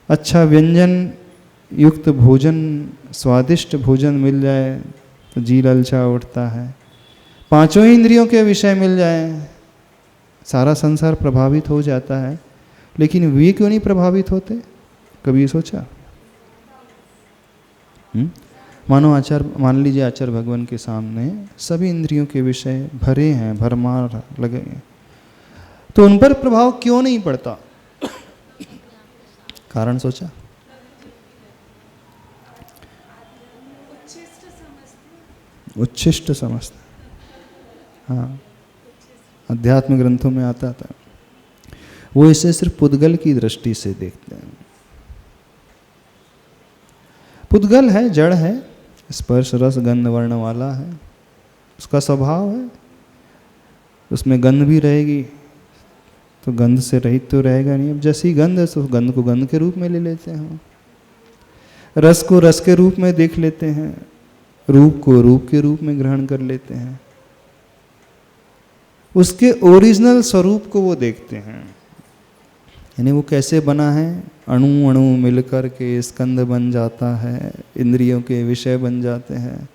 Speaker 1: अच्छा व्यंजन युक्त भोजन, स्वादिष्ट भोजन मिल जाए तो जी ललचा उठता है, पांचों ही इंद्रियों के विषय मिल जाए, सारा संसार प्रभावित हो जाता है। लेकिन वे क्यों नहीं प्रभावित होते? कभी सोचा? मान लीजिए आचार्य भगवान के सामने सभी इंद्रियों के विषय भरे हैं, भरमार लगे हैं, तो उन पर प्रभाव क्यों नहीं पड़ता? कारण सोचा? उच्छिष्ट समझते। हाँ, अध्यात्म ग्रंथों में आता था, वो इसे सिर्फ पुद्गल की दृष्टि से देखते हैं। पुद्गल है, जड़ है, स्पर्श रस गंध वर्ण वाला है, उसका स्वभाव है, उसमें गंध भी रहेगी तो गंध से रहित तो रहेगा नहीं। अब जैसी गंध है तो गंध को गंध के रूप में ले लेते हैं, रस को रस के रूप में देख लेते हैं, रूप को रूप के रूप में ग्रहण कर लेते हैं, उसके ओरिजिनल स्वरूप को वो देखते हैं। यानी वो कैसे बना है, अणु अणु मिलकर के स्कंद बन जाता है, इंद्रियों के विषय बन जाते हैं।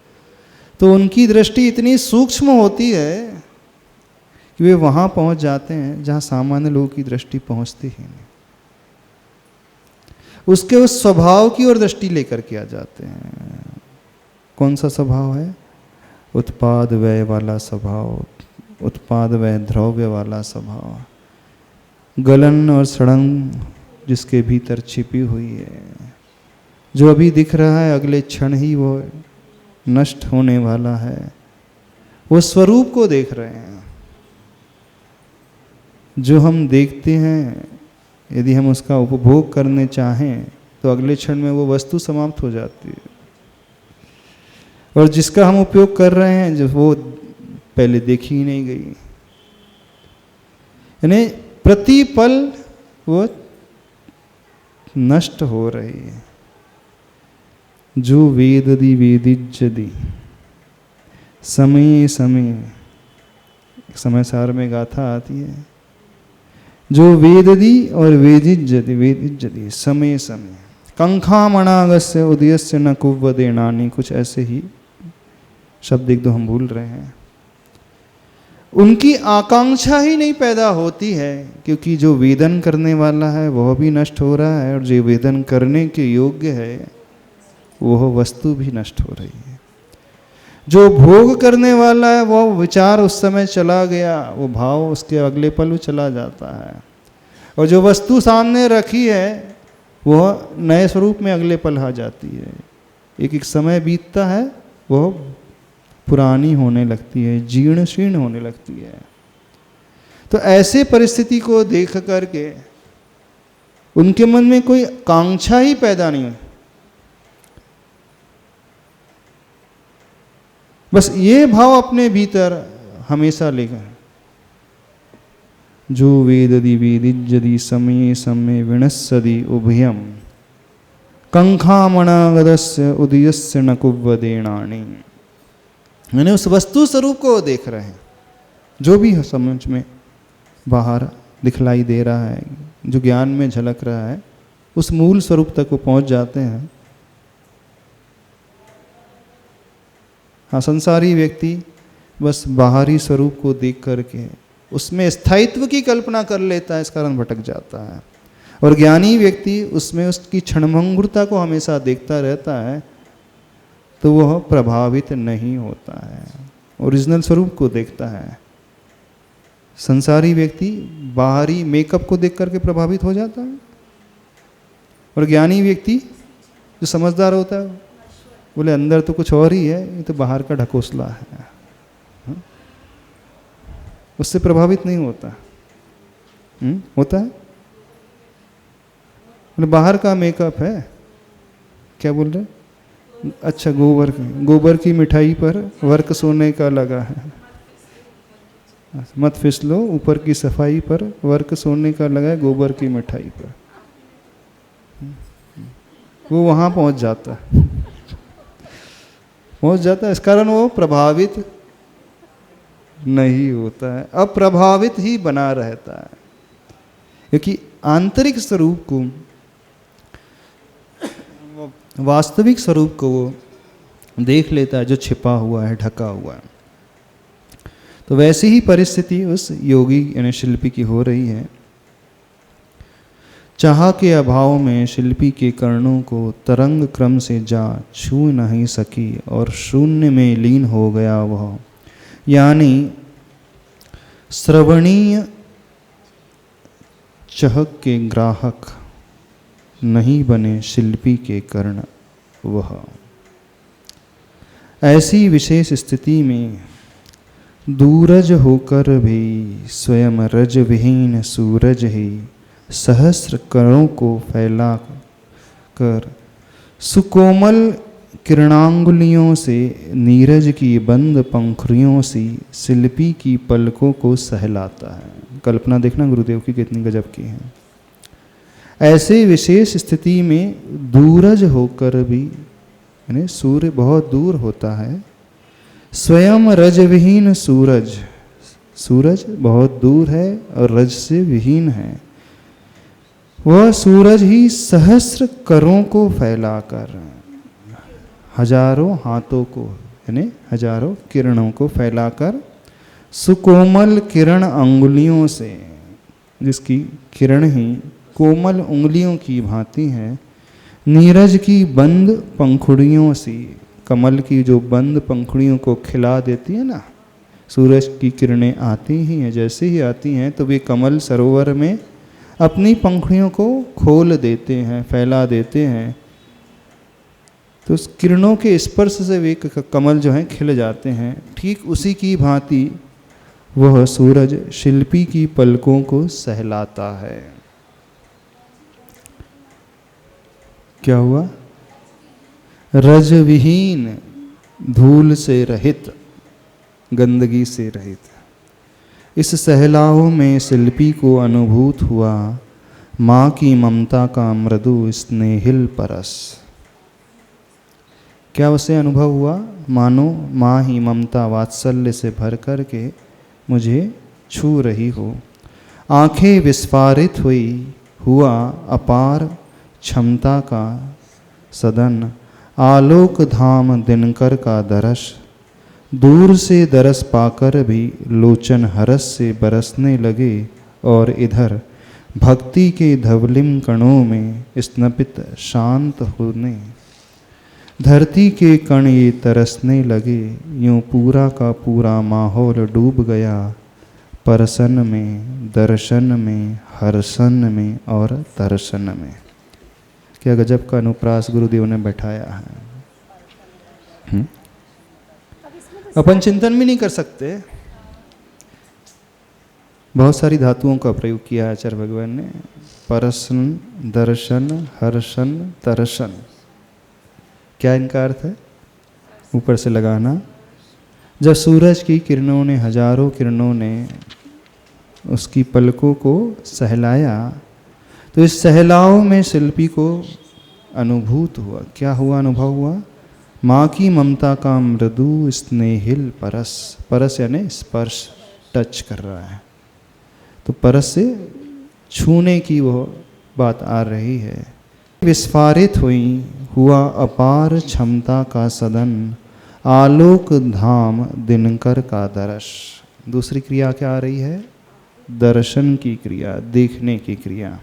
Speaker 1: तो उनकी दृष्टि इतनी सूक्ष्म होती है कि वे वहाँ पहुँच जाते हैं जहाँ सामान्य लोगों की दृष्टि पहुँचती ही नहीं। उसके उस स्वभाव की ओर दृष्टि लेकर के आ जाते हैं। कौन सा स्वभाव है? उत्पाद व्यय वाला स्वभाव, उत्पाद व्यय द्रव्य वाला स्वभाव, गलन और सड़न जिसके भीतर छिपी हुई है, जो अभी दिख रहा है अगले क्षण ही वो नष्ट होने वाला है। वो स्वरूप को देख रहे हैं। जो हम देखते हैं यदि हम उसका उपभोग करने चाहें तो अगले क्षण में वो वस्तु समाप्त हो जाती है, और जिसका हम उपयोग कर रहे हैं जो वो पहले देखी ही नहीं गई। यानी प्रतिपल वो नष्ट हो रही है। जो वेददि वेदिज्यदि समय समय, समय सार में गाथा आती है, जो वेददि और वेदिज्यदि वेदिज्यदि समय समय, कंखामणागस्य उदयस्य न कुव्वदेनानि, कुछ ऐसे ही शब्द एक दो हम भूल रहे हैं। उनकी आकांक्षा ही नहीं पैदा होती है, क्योंकि जो वेदन करने वाला है वह भी नष्ट हो रहा है, और जो वेदन करने के योग्य है वह वस्तु भी नष्ट हो रही है। जो भोग करने वाला है वह विचार उस समय चला गया, वो भाव उसके अगले पल वो चला जाता है, और जो वस्तु सामने रखी है वह नए स्वरूप में अगले पल आ जाती है। एक एक समय बीतता है, वह पुरानी होने लगती है, जीर्ण शीर्ण होने लगती है। तो ऐसे परिस्थिति को देख करके उनके मन में कोई कांक्षा ही पैदा नहीं हुई, बस ये भाव अपने भीतर हमेशा लेकर, जो वेददि वेदिज्यदि समय समय विनश्यदि उभयम कंखामणागदस्य उदयस्य न कुव्वदेनानि। मैंने उस वस्तु स्वरूप को देख रहे हैं, जो भी समझ में बाहर दिखलाई दे रहा है, जो ज्ञान में झलक रहा है, उस मूल स्वरूप तक वो पहुंच जाते हैं। हाँ, संसारी व्यक्ति बस बाहरी स्वरूप को देख करके उसमें स्थायित्व की कल्पना कर लेता है, इस कारण भटक जाता है। और ज्ञानी व्यक्ति उसमें उसकी क्षणभंगुरता को हमेशा देखता रहता है, तो वह प्रभावित नहीं होता है, ओरिजिनल स्वरूप को देखता है। संसारी व्यक्ति बाहरी मेकअप को देख करके प्रभावित हो जाता है, और ज्ञानी व्यक्ति जो समझदार होता है बोले अंदर तो कुछ और ही है, ये तो बाहर का ढकोसला है, उससे प्रभावित नहीं होता। होता है बोले बाहर का मेकअप है, क्या बोल रहे? अच्छा, गोबर की मिठाई पर वर्क सोने का लगा है, मत फिसलो, ऊपर की सफाई पर वर्क सोने का लगा है, गोबर की मिठाई पर। वो वहां पहुंच जाता है, इस कारण वो प्रभावित नहीं होता है, अप्रभावित ही बना रहता है, क्योंकि आंतरिक स्वरूप को, वास्तविक स्वरूप को वो देख लेता है, जो छिपा हुआ है, ढका हुआ है। तो वैसी ही परिस्थिति उस योगी यानी शिल्पी की हो रही है। चाह के अभाव में शिल्पी के कर्णों को तरंग क्रम से जा छू नहीं सकी, और शून्य में लीन हो गया वह, यानी श्रवणीय चहक के ग्राहक नहीं बने शिल्पी के कर्ण वह। ऐसी विशेष स्थिति में दूरज होकर भी स्वयं रज विहीन सूरज ही सहस्र करों को फैला कर सुकोमल किरणांगुलियों से नीरज की बंद पंखुड़ियों सी शिल्पी की पलकों को सहलाता है। कल्पना देखना गुरुदेव की कितनी गजब की है। ऐसे विशेष स्थिति में दूरज होकर भी, यानी सूर्य बहुत दूर होता है, स्वयं रजविहीन सूरज, सूरज बहुत दूर है और रज से विहीन है, वह सूरज ही सहस्र करों को फैलाकर, हजारों हाथों को यानी हजारों किरणों को फैलाकर, सुकोमल किरण अंगुलियों से, जिसकी किरण ही कोमल उंगलियों की भांति है, नीरज की बंद पंखुड़ियों सी, कमल की जो बंद पंखुड़ियों को खिला देती है ना, सूरज की किरणें आती ही हैं, जैसे ही आती हैं तो वे कमल सरोवर में अपनी पंखुड़ियों को खोल देते हैं, फैला देते हैं। तो उस किरणों के स्पर्श से वे कमल जो हैं खिल जाते हैं। ठीक उसी की भांति वह सूरज शिल्पी की पलकों को सहलाता है। क्या हुआ? रजविहीन, धूल से रहित, गंदगी से रहित, इस सहलाव में शिल्पी को अनुभूत हुआ माँ की ममता का मृदु स्नेहिल परस। क्या उसे अनुभव हुआ? मानो माँ ही ममता वात्सल्य से भर कर के मुझे छू रही हो। आंखें विस्फारित हुई, हुआ अपार क्षमता का सदन, आलोक धाम दिनकर का दरस। दूर से दरस पाकर भी लोचन हरस से बरसने लगे, और इधर भक्ति के धवलिम कणों में स्नपित शांत होने धरती के कण ये तरसने लगे। यूं पूरा का पूरा माहौल डूब गया परसन में, दर्शन में, हर्षण में और दर्शन में। क्या गजब का अनुप्रास गुरुदेव ने बैठाया है। अपन चिंतन भी नहीं कर सकते। बहुत सारी धातुओं का प्रयोग किया आचार्य भगवान ने। परसन, दर्शन, हर्षण, दर्शन। क्या इनका अर्थ है? ऊपर से लगाना। जब सूरज की किरणों ने, हजारों किरणों ने उसकी पलकों को सहलाया, तो इस सहलाव में शिल्पी को अनुभूत हुआ। क्या हुआ? अनुभव हुआ माँ की ममता का मृदु स्नेहिल परस। परस यानी स्पर्श, टच कर रहा है, तो परस से छूने की वो बात आ रही है। विस्फारित हुई, हुआ अपार क्षमता का सदन, आलोक धाम दिनकर का दर्श। दूसरी क्रिया क्या आ रही है? दर्शन की क्रिया, देखने की क्रिया।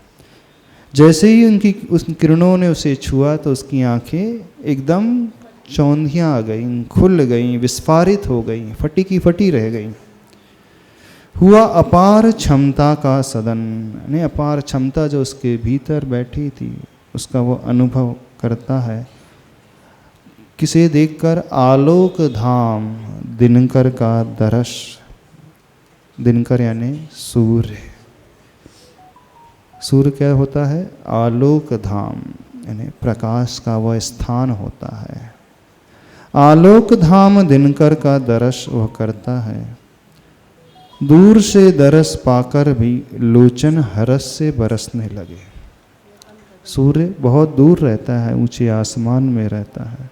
Speaker 1: जैसे ही उनकी उस किरणों ने उसे छुआ तो उसकी आंखें एकदम चौंधियाँ आ गईं, खुल गईं, विस्फारित हो गईं, फटी की फटी रह गईं। हुआ अपार क्षमता का सदन, यानी अपार क्षमता जो उसके भीतर बैठी थी उसका वो अनुभव करता है। किसे देखकर? आलोक धाम दिनकर का दर्श। दिनकर यानी सूर्य। सूर्य क्या होता है? आलोक धाम यानी प्रकाश का वह स्थान होता है। आलोक धाम दिनकर का दर्श वह करता है। दूर से दरस पाकर भी लोचन हरस से बरसने लगे। सूर्य बहुत दूर रहता है, ऊंचे आसमान में रहता है।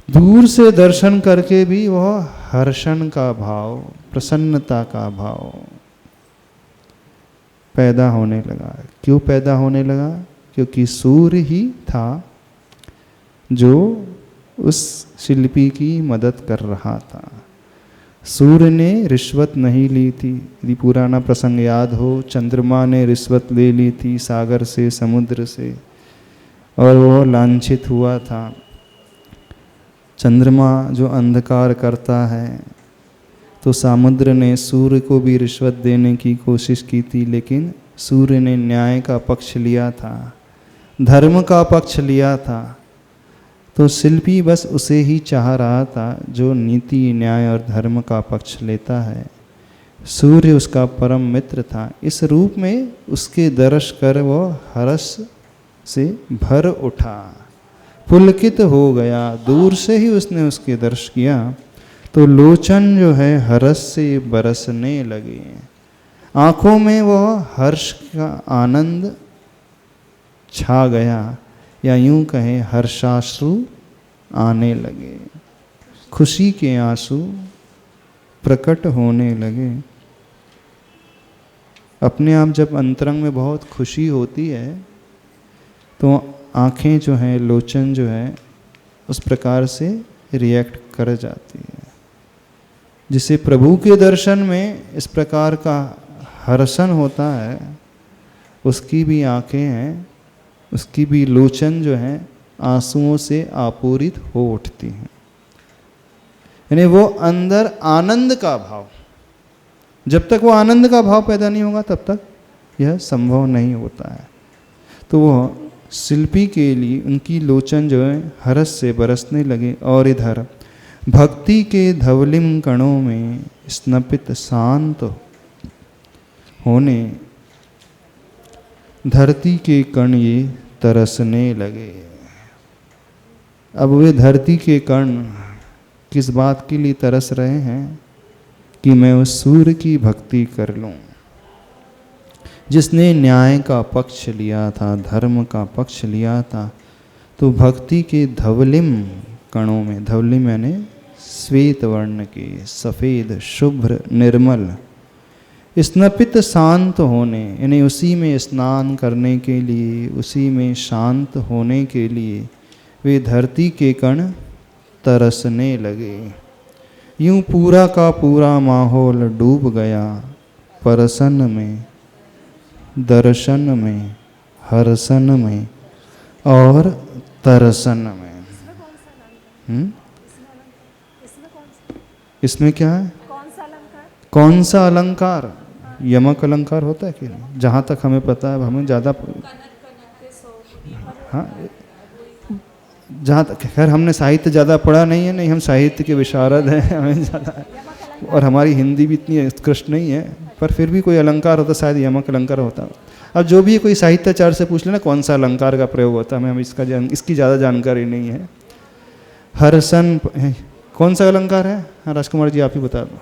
Speaker 1: दूर से दर्शन करके भी वह हर्षण का भाव, प्रसन्नता का भाव पैदा होने लगा। क्यों पैदा होने लगा? क्योंकि सूर्य ही था जो उस शिल्पी की मदद कर रहा था। सूर्य ने रिश्वत नहीं ली थी। यदि पुराना प्रसंग याद हो, चंद्रमा ने रिश्वत ले ली थी सागर से, समुद्र से, और वो लांछित हुआ था। चंद्रमा जो अंधकार करता है, तो समुद्र ने सूर्य को भी रिश्वत देने की कोशिश की थी, लेकिन सूर्य ने न्याय का पक्ष लिया था, धर्म का पक्ष लिया था। तो शिल्पी बस उसे ही चाह रहा था जो नीति, न्याय और धर्म का पक्ष लेता है। सूर्य उसका परम मित्र था। इस रूप में उसके दर्श कर वो हर्ष से भर उठा, पुलकित हो गया। दूर से ही उसने उसके दर्श किया तो लोचन जो है हर्ष से बरसने लगे। आंखों में वो हर्ष का आनंद छा गया, या यूं कहें हर्षाश्रु आने लगे। खुशी के आंसू प्रकट होने लगे। अपने आप जब अंतरंग में बहुत खुशी होती है तो आँखें जो हैं, लोचन जो है, उस प्रकार से रिएक्ट कर जाती है। जिसे प्रभु के दर्शन में इस प्रकार का हर्षण होता है, उसकी भी आँखें हैं, उसकी भी लोचन जो है आंसुओं से आपूरित हो उठती हैं। यानी वो अंदर आनंद का भाव, जब तक वो आनंद का भाव पैदा नहीं होगा तब तक यह संभव नहीं होता है। तो वो शिल्पी के लिए उनकी लोचन जो है हर्ष से बरसने लगे, और इधर भक्ति के धवलिम कणों में स्नपित शांत होने धरती के कण ये तरसने लगे। अब वे धरती के कण किस बात के लिए तरस रहे हैं? कि मैं उस सूर्य की भक्ति कर लूं, जिसने न्याय का पक्ष लिया था, धर्म का पक्ष लिया था। तो भक्ति के धवलिम कणों में, धवलिम यानी श्वेत वर्ण के, सफ़ेद शुभ्र निर्मल, स्नपित शांत होने, यानी उसी में स्नान करने के लिए, उसी में शांत होने के लिए वे धरती के कण तरसने लगे। यूं पूरा का पूरा माहौल डूब गया परसन में, दर्शन में, हर्षण में और तरसन में। इसमें क्या है? कौन सा अलंकार? यमक अलंकार होता है कि नहीं? जहाँ तक हमें पता है, हमें ज़्यादा, हाँ, जहाँ तक, खैर हमने साहित्य ज़्यादा पढ़ा नहीं है, नहीं हम साहित्य के विशारद हैं, हमें ज़्यादा, और हमारी हिंदी भी इतनी उत्कृष्ट नहीं है, पर फिर भी कोई अलंकार होता, शायद यमक अलंकार होता। अब जो भी कोई साहित्याचार्य से पूछ लेना कौन सा अलंकार का प्रयोग होता है, हमें इसकी ज़्यादा जानकारी नहीं है। हर्षण कौन सा अलंकार है? हाँ राजकुमार जी आप ही बता दो।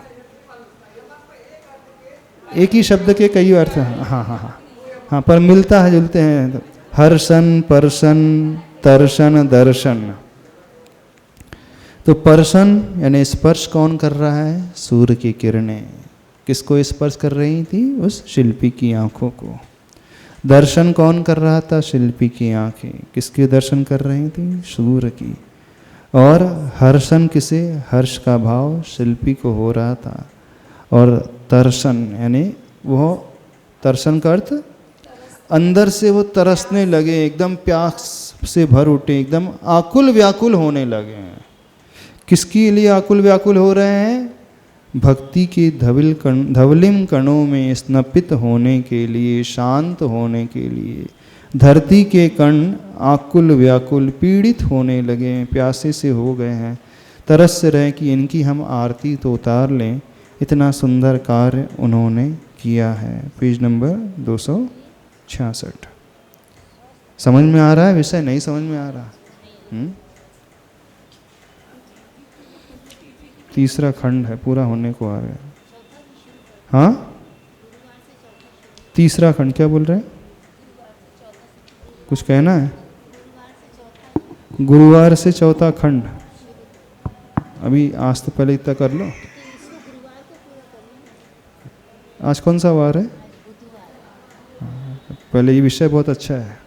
Speaker 1: एक ही शब्द के कई अर्थ हैं। हाँ हाँ हाँ हाँ, पर मिलता है, जुलते हैं। हर्षण, परसन, तरसन, दर्शन। तो परसन यानी स्पर्श कौन कर रहा है? सूर्य की किरणें। किसको स्पर्श कर रही थी? उस शिल्पी की आंखों को। दर्शन कौन कर रहा था? शिल्पी की आंखें। किसके दर्शन कर रही थी? सूर्य की। और हर्षण किसे? हर्ष का भाव शिल्पी को हो रहा था। और तरसन यानी वो, तरसन का अर्थ अंदर से वो तरसने लगे, एकदम प्यास से भर उठे, एकदम आकुल व्याकुल होने लगे। किसके लिए आकुल व्याकुल हो रहे हैं? भक्ति के धवलिम कणों में स्नपित होने के लिए, शांत होने के लिए। धरती के कण आकुल व्याकुल पीड़ित होने लगे हैं, प्यासे से हो गए हैं, तरस रहे कि इनकी हम आरती तो उतार लें। इतना सुंदर कार्य उन्होंने किया है। Page number 266। समझ में आ रहा है विषय? नहीं समझ में आ रहा? तीसरा खंड है, पूरा होने को आ गया। हाँ, तीसरा खंड। क्या बोल रहे हैं? कुछ कहना है? गुरुवार से चौथा खंड। अभी आज तो पहले इतना कर लो। आज कौन सा वार है? पहले ये विषय बहुत अच्छा है।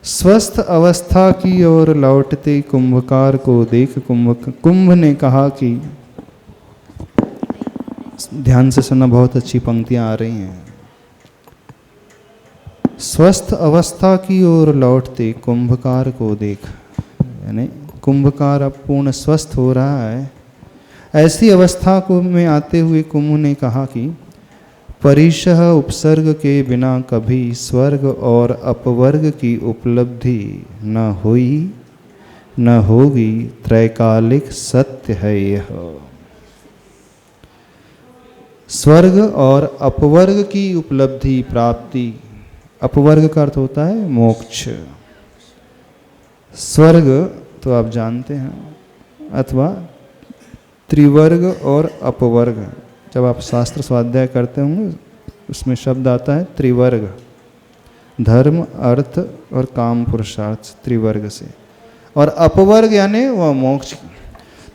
Speaker 1: स्वस्थ अवस्था की ओर लौटते कुंभकार को देख कुंभ ने कहा कि, ध्यान से सुनना, बहुत अच्छी पंक्तियां आ रही हैं। स्वस्थ अवस्था की ओर लौटते कुंभकार को देख, यानी कुंभकार अब पूर्ण स्वस्थ हो रहा है। ऐसी अवस्था को में आते हुए कुंभ ने कहा कि परिशः उपसर्ग के बिना कभी स्वर्ग और अपवर्ग की उपलब्धि न हुई न होगी, त्रैकालिक सत्य है यह। स्वर्ग और अपवर्ग की उपलब्धि, प्राप्ति। अपवर्ग का अर्थ होता है मोक्ष। स्वर्ग तो आप जानते हैं, अथवा त्रिवर्ग और अपवर्ग। जब आप शास्त्र स्वाध्याय करते होंगे उसमें शब्द आता है त्रिवर्ग, धर्म, अर्थ और काम पुरुषार्थ, त्रिवर्ग से। और अपवर्ग यानी वह मोक्ष।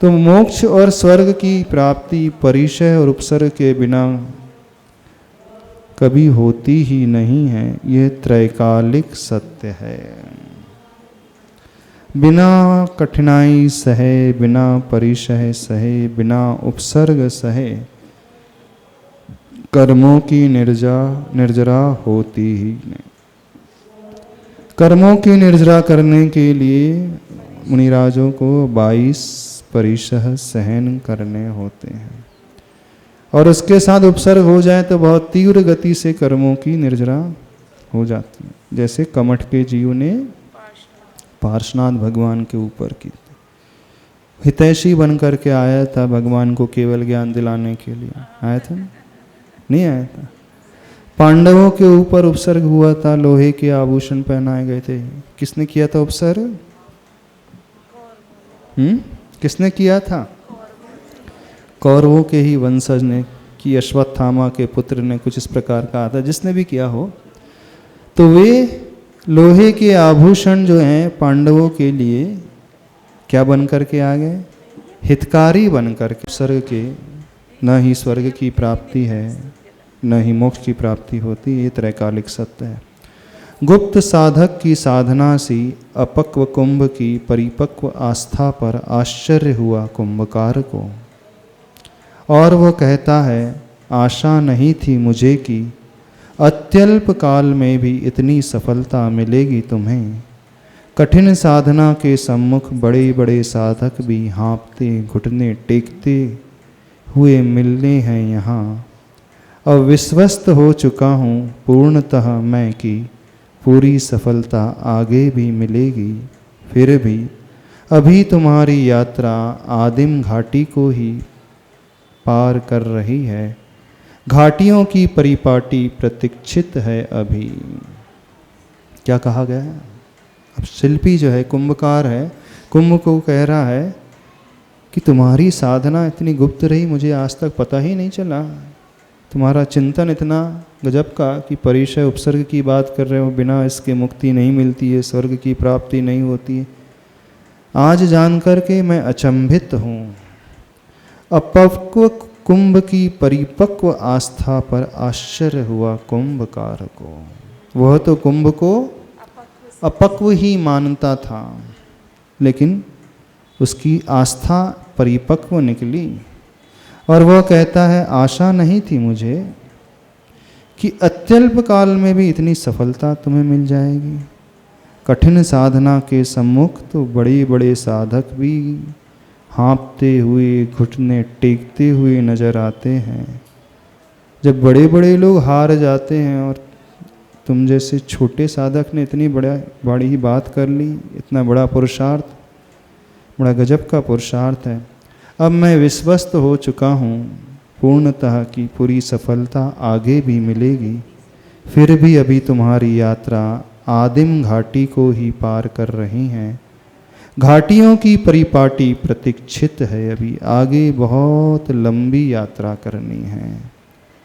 Speaker 1: तो मोक्ष और स्वर्ग की प्राप्ति परिचय और उपसर्ग के बिना कभी होती ही नहीं है, यह त्रैकालिक सत्य है। बिना कठिनाई सहे, बिना परिचय सहे, बिना उपसर्ग सहे कर्मों की निर्जरा होती ही नहीं। कर्मों की निर्जरा करने के लिए मुनिराजों को 22 परिशह सहन करने होते हैं, और उसके साथ उपसर्ग हो जाए तो बहुत तीव्र गति से कर्मों की निर्जरा हो जाती है। जैसे कमठ के जीव ने पार्श्वनाथ भगवान के ऊपर की, हितैषी बन करके आया था भगवान को केवल ज्ञान दिलाने के लिए। आया था? नहीं आया था? पांडवों के ऊपर उपसर्ग हुआ था, लोहे के आभूषण पहनाए गए थे। किसने किया था उपसर्ग? किसने किया था? कौरवों के ही वंशज ने कि अश्वत्थामा के पुत्र ने कुछ इस प्रकार कहा था। जिसने भी किया हो, तो वे लोहे के आभूषण जो हैं पांडवों के लिए क्या बन करके आ गए? हितकारी बन करके। स्वर्ग के न ही स्वर्ग की प्राप्ति है, न ही मोक्ष की प्राप्ति होती, ये त्रैकालिक सत्य है। गुप्त साधक की साधना सी अपक्व कुंभ की परिपक्व आस्था पर आश्चर्य हुआ कुंभकार को, और वो कहता है, आशा नहीं थी मुझे कि अत्यल्प काल में भी इतनी सफलता मिलेगी तुम्हें। कठिन साधना के सम्मुख बड़े बड़े साधक भी हाँफते घुटने टेकते हुए मिलने हैं यहाँ। अब विश्वस्त हो चुका हूँ पूर्णतः मैं कि पूरी सफलता आगे भी मिलेगी। फिर भी अभी तुम्हारी यात्रा आदिम घाटी को ही पार कर रही है। घाटियों की परिपाटी प्रतीक्षित है अभी। क्या कहा गया है? अब शिल्पी जो है, कुंभकार है, कुंभ को कह रहा है कि तुम्हारी साधना इतनी गुप्त रही, मुझे आज तक पता ही नहीं चला। तुम्हारा चिंतन इतना गजब का कि परिचय उपसर्ग की बात कर रहे हो, बिना इसके मुक्ति नहीं मिलती है, स्वर्ग की प्राप्ति नहीं होती है। आज जान कर के मैं अचंभित हूँ। अपक्व कुंभ की परिपक्व आस्था पर आश्चर्य हुआ कुंभकार को। वह तो कुंभ को अपक्व ही मानता था, लेकिन उसकी आस्था परिपक्व निकली। और वह कहता है, आशा नहीं थी मुझे कि अत्यल्प काल में भी इतनी सफलता तुम्हें मिल जाएगी। कठिन साधना के सम्मुख तो बड़े बड़े साधक भी हाँफते हुए घुटने टेकते हुए नजर आते हैं। जब बड़े बड़े लोग हार जाते हैं और तुम जैसे छोटे साधक ने इतनी बड़ी ही बात कर ली, इतना बड़ा पुरुषार्थ, बड़ा गजब का पुरुषार्थ है। अब मैं विश्वस्त हो चुका हूँ पूर्णतः की पूरी सफलता आगे भी मिलेगी। फिर भी अभी तुम्हारी यात्रा आदिम घाटी को ही पार कर रही हैं। घाटियों की परिपाटी प्रतीक्षित है अभी, आगे बहुत लंबी यात्रा करनी है।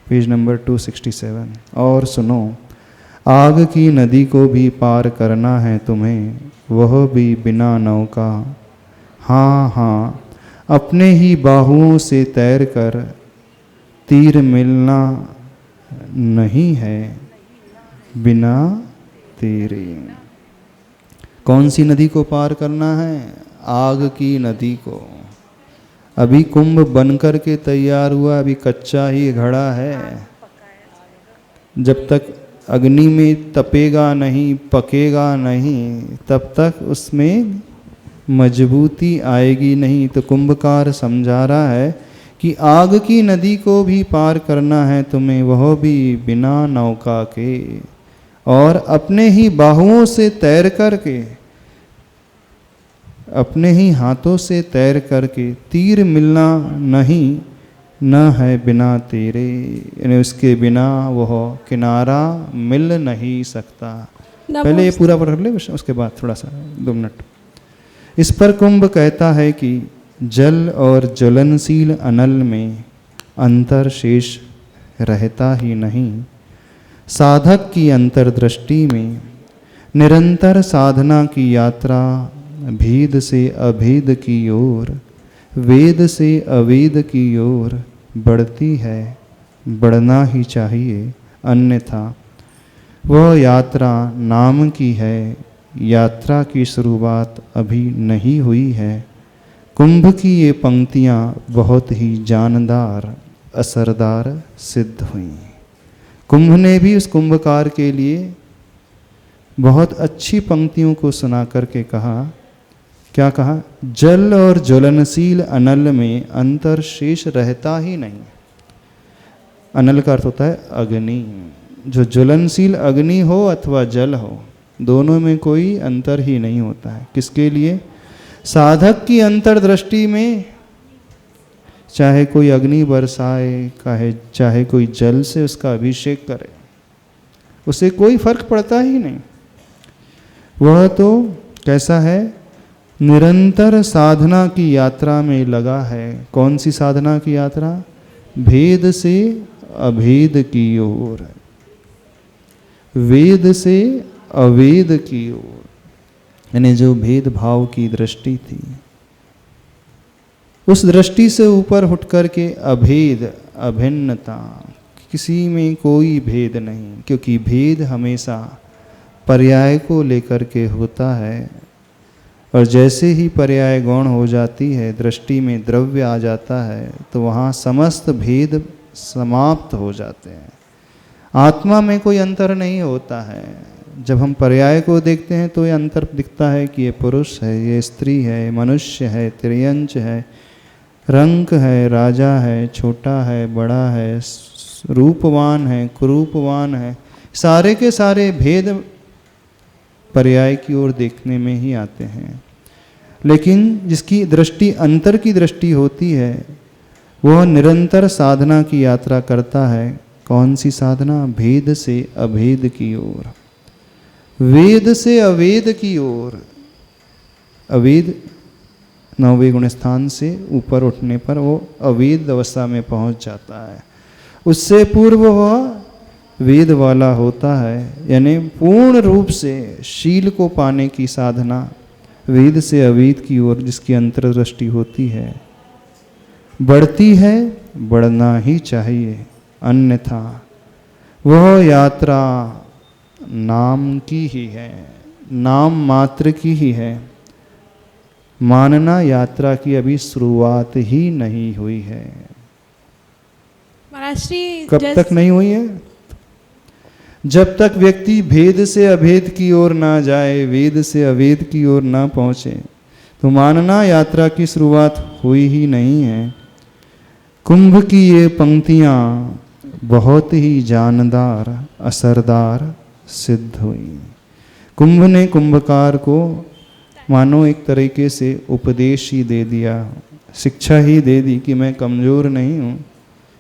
Speaker 1: Page number 267। और सुनो, आग की नदी को भी पार करना है तुम्हें, वह भी बिना नौका। हाँ हाँ, अपने ही बाहुओं से तैर कर तीर मिलना नहीं है बिना तेरे। कौन सी नदी को पार करना है? आग की नदी को। अभी कुंभ बनकर के तैयार हुआ, अभी कच्चा ही घड़ा है। जब तक अग्नि में तपेगा नहीं, पकेगा नहीं, तब तक उसमें मजबूती आएगी नहीं। तो कुंभकार समझा रहा है कि आग की नदी को भी पार करना है तुम्हें, वह भी बिना नौका के, और अपने ही बाहुओं से तैर करके, अपने ही हाथों से तैर करके तीर मिलना नहीं न है बिना तेरे, यानी उसके बिना वह किनारा मिल नहीं सकता। पहले ये पूरा पढ़ ले, उसके बाद थोड़ा सा 2 मिनट। इस पर कुंभ कहता है कि जल और ज्वलनशील अनल में अंतर शेष रहता ही नहीं। साधक की अंतर्दृष्टि में निरंतर साधना की यात्रा भेद से अभेद की ओर, वेद से अवेद की ओर बढ़ती है, बढ़ना ही चाहिए, अन्यथा वह यात्रा नाम की है, यात्रा की शुरुआत अभी नहीं हुई है। कुंभ की ये पंक्तियाँ बहुत ही जानदार, असरदार सिद्ध हुई। कुंभ ने भी उस कुंभकार के लिए बहुत अच्छी पंक्तियों को सुना करके कहा, क्या कहा? जल और ज्वलनशील अनल में अंतर शेष रहता ही नहीं। अनल का अर्थ होता है अग्नि। जो ज्वलनशील अग्नि हो अथवा जल हो, दोनों में कोई अंतर ही नहीं होता है। किसके लिए? साधक की अंतर्दृष्टि में चाहे कोई अग्नि बरसाए, चाहे कोई जल से उसका अभिषेक करे, उसे कोई फर्क पड़ता ही नहीं। वह तो कैसा है? निरंतर साधना की यात्रा में लगा है। कौन सी साधना की यात्रा? भेद से अभेद की ओर, वेद से अवेद की ओर, यानी जो भेदभाव की दृष्टि थी, उस दृष्टि से ऊपर उठ कर के अभेद, अभिन्नता, किसी में कोई भेद नहीं, क्योंकि भेद हमेशा पर्याय को लेकर के होता है। और जैसे ही पर्याय गौण हो जाती है, दृष्टि में द्रव्य आ जाता है, तो वहाँ समस्त भेद समाप्त हो जाते हैं। आत्मा में कोई अंतर नहीं होता है। जब हम पर्याय को देखते हैं तो ये अंतर दिखता है कि ये पुरुष है, ये स्त्री है, मनुष्य है, त्रियंच है, रंक है, राजा है, छोटा है, बड़ा है, रूपवान है, कुरूपवान है, सारे के सारे भेद पर्याय की ओर देखने में ही आते हैं। लेकिन जिसकी दृष्टि अंतर की दृष्टि होती है, वह निरंतर साधना की यात्रा करता है। कौन सी साधना? भेद से अभेद की ओर, वेद से अवेद की ओर। अवेद 9वें गुण स्थान से ऊपर उठने पर वो अवेद अवस्था में पहुंच जाता है। उससे पूर्व वह वेद वाला होता है, यानी पूर्ण रूप से शील को पाने की साधना वेद से अवेद की ओर जिसकी अंतर्दृष्टि होती है, बढ़ती है, बढ़ना ही चाहिए, अन्यथा वह यात्रा नाम की ही है, नाम मात्र की ही है। मानना यात्रा की अभी शुरुआत ही नहीं हुई है।
Speaker 3: महाराज श्री
Speaker 1: कब तक नहीं हुई है? जब तक व्यक्ति भेद से अभेद की ओर ना जाए, वेद से अवेद की ओर ना पहुंचे, तो मानना यात्रा की शुरुआत हुई ही नहीं है। कुंभ की ये पंक्तियां बहुत ही जानदार, असरदार सिद्ध हुई। कुंभ ने कुंभकार को मानो एक तरीके से उपदेश ही दे दिया, शिक्षा ही दे दी कि मैं कमज़ोर नहीं हूँ,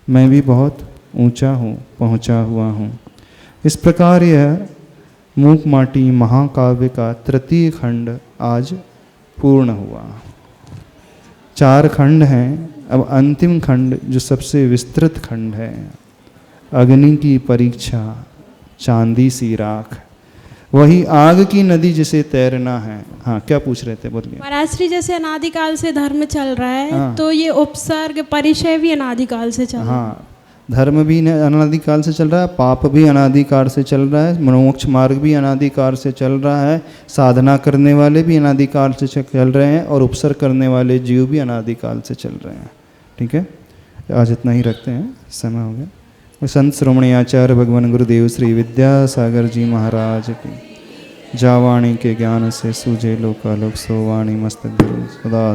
Speaker 1: मैं भी बहुत ऊंचा हूँ, पहुँचा हुआ हूँ। इस प्रकार यह मूक माटी महाकाव्य का तृतीय खंड आज पूर्ण हुआ। 4 खंड हैं। अब अंतिम खंड जो सबसे विस्तृत खंड है, अग्नि की परीक्षा, चांदी सी राख, वही आग की नदी जिसे तैरना है। हाँ, क्या पूछ रहे थे? बोलिए।
Speaker 3: महाराज श्री जैसे अनादिकाल से धर्म चल रहा है,
Speaker 1: हाँ।
Speaker 3: तो ये उपसर्ग परिचय भी अनादिकाल से चल रहा है।
Speaker 1: हाँ, धर्म भी अनादिकाल से चल रहा है, पाप भी अनादिकाल से चल रहा है, मोक्ष मार्ग भी अनादिकाल से चल रहा है, साधना करने वाले भी अनादिकाल से चल रहे हैं, और उपसर्ग करने वाले जीव भी अनादिकाल से चल रहे हैं। ठीक है, आज इतना ही रखते हैं, समय हो गया। संत श्रोमणी आचार्य भगवान गुरुदेव श्री विद्यासागर जी महाराज की जावाणी के ज्ञान से सूझे लोकालोक, सो वाणी मस्तक सदा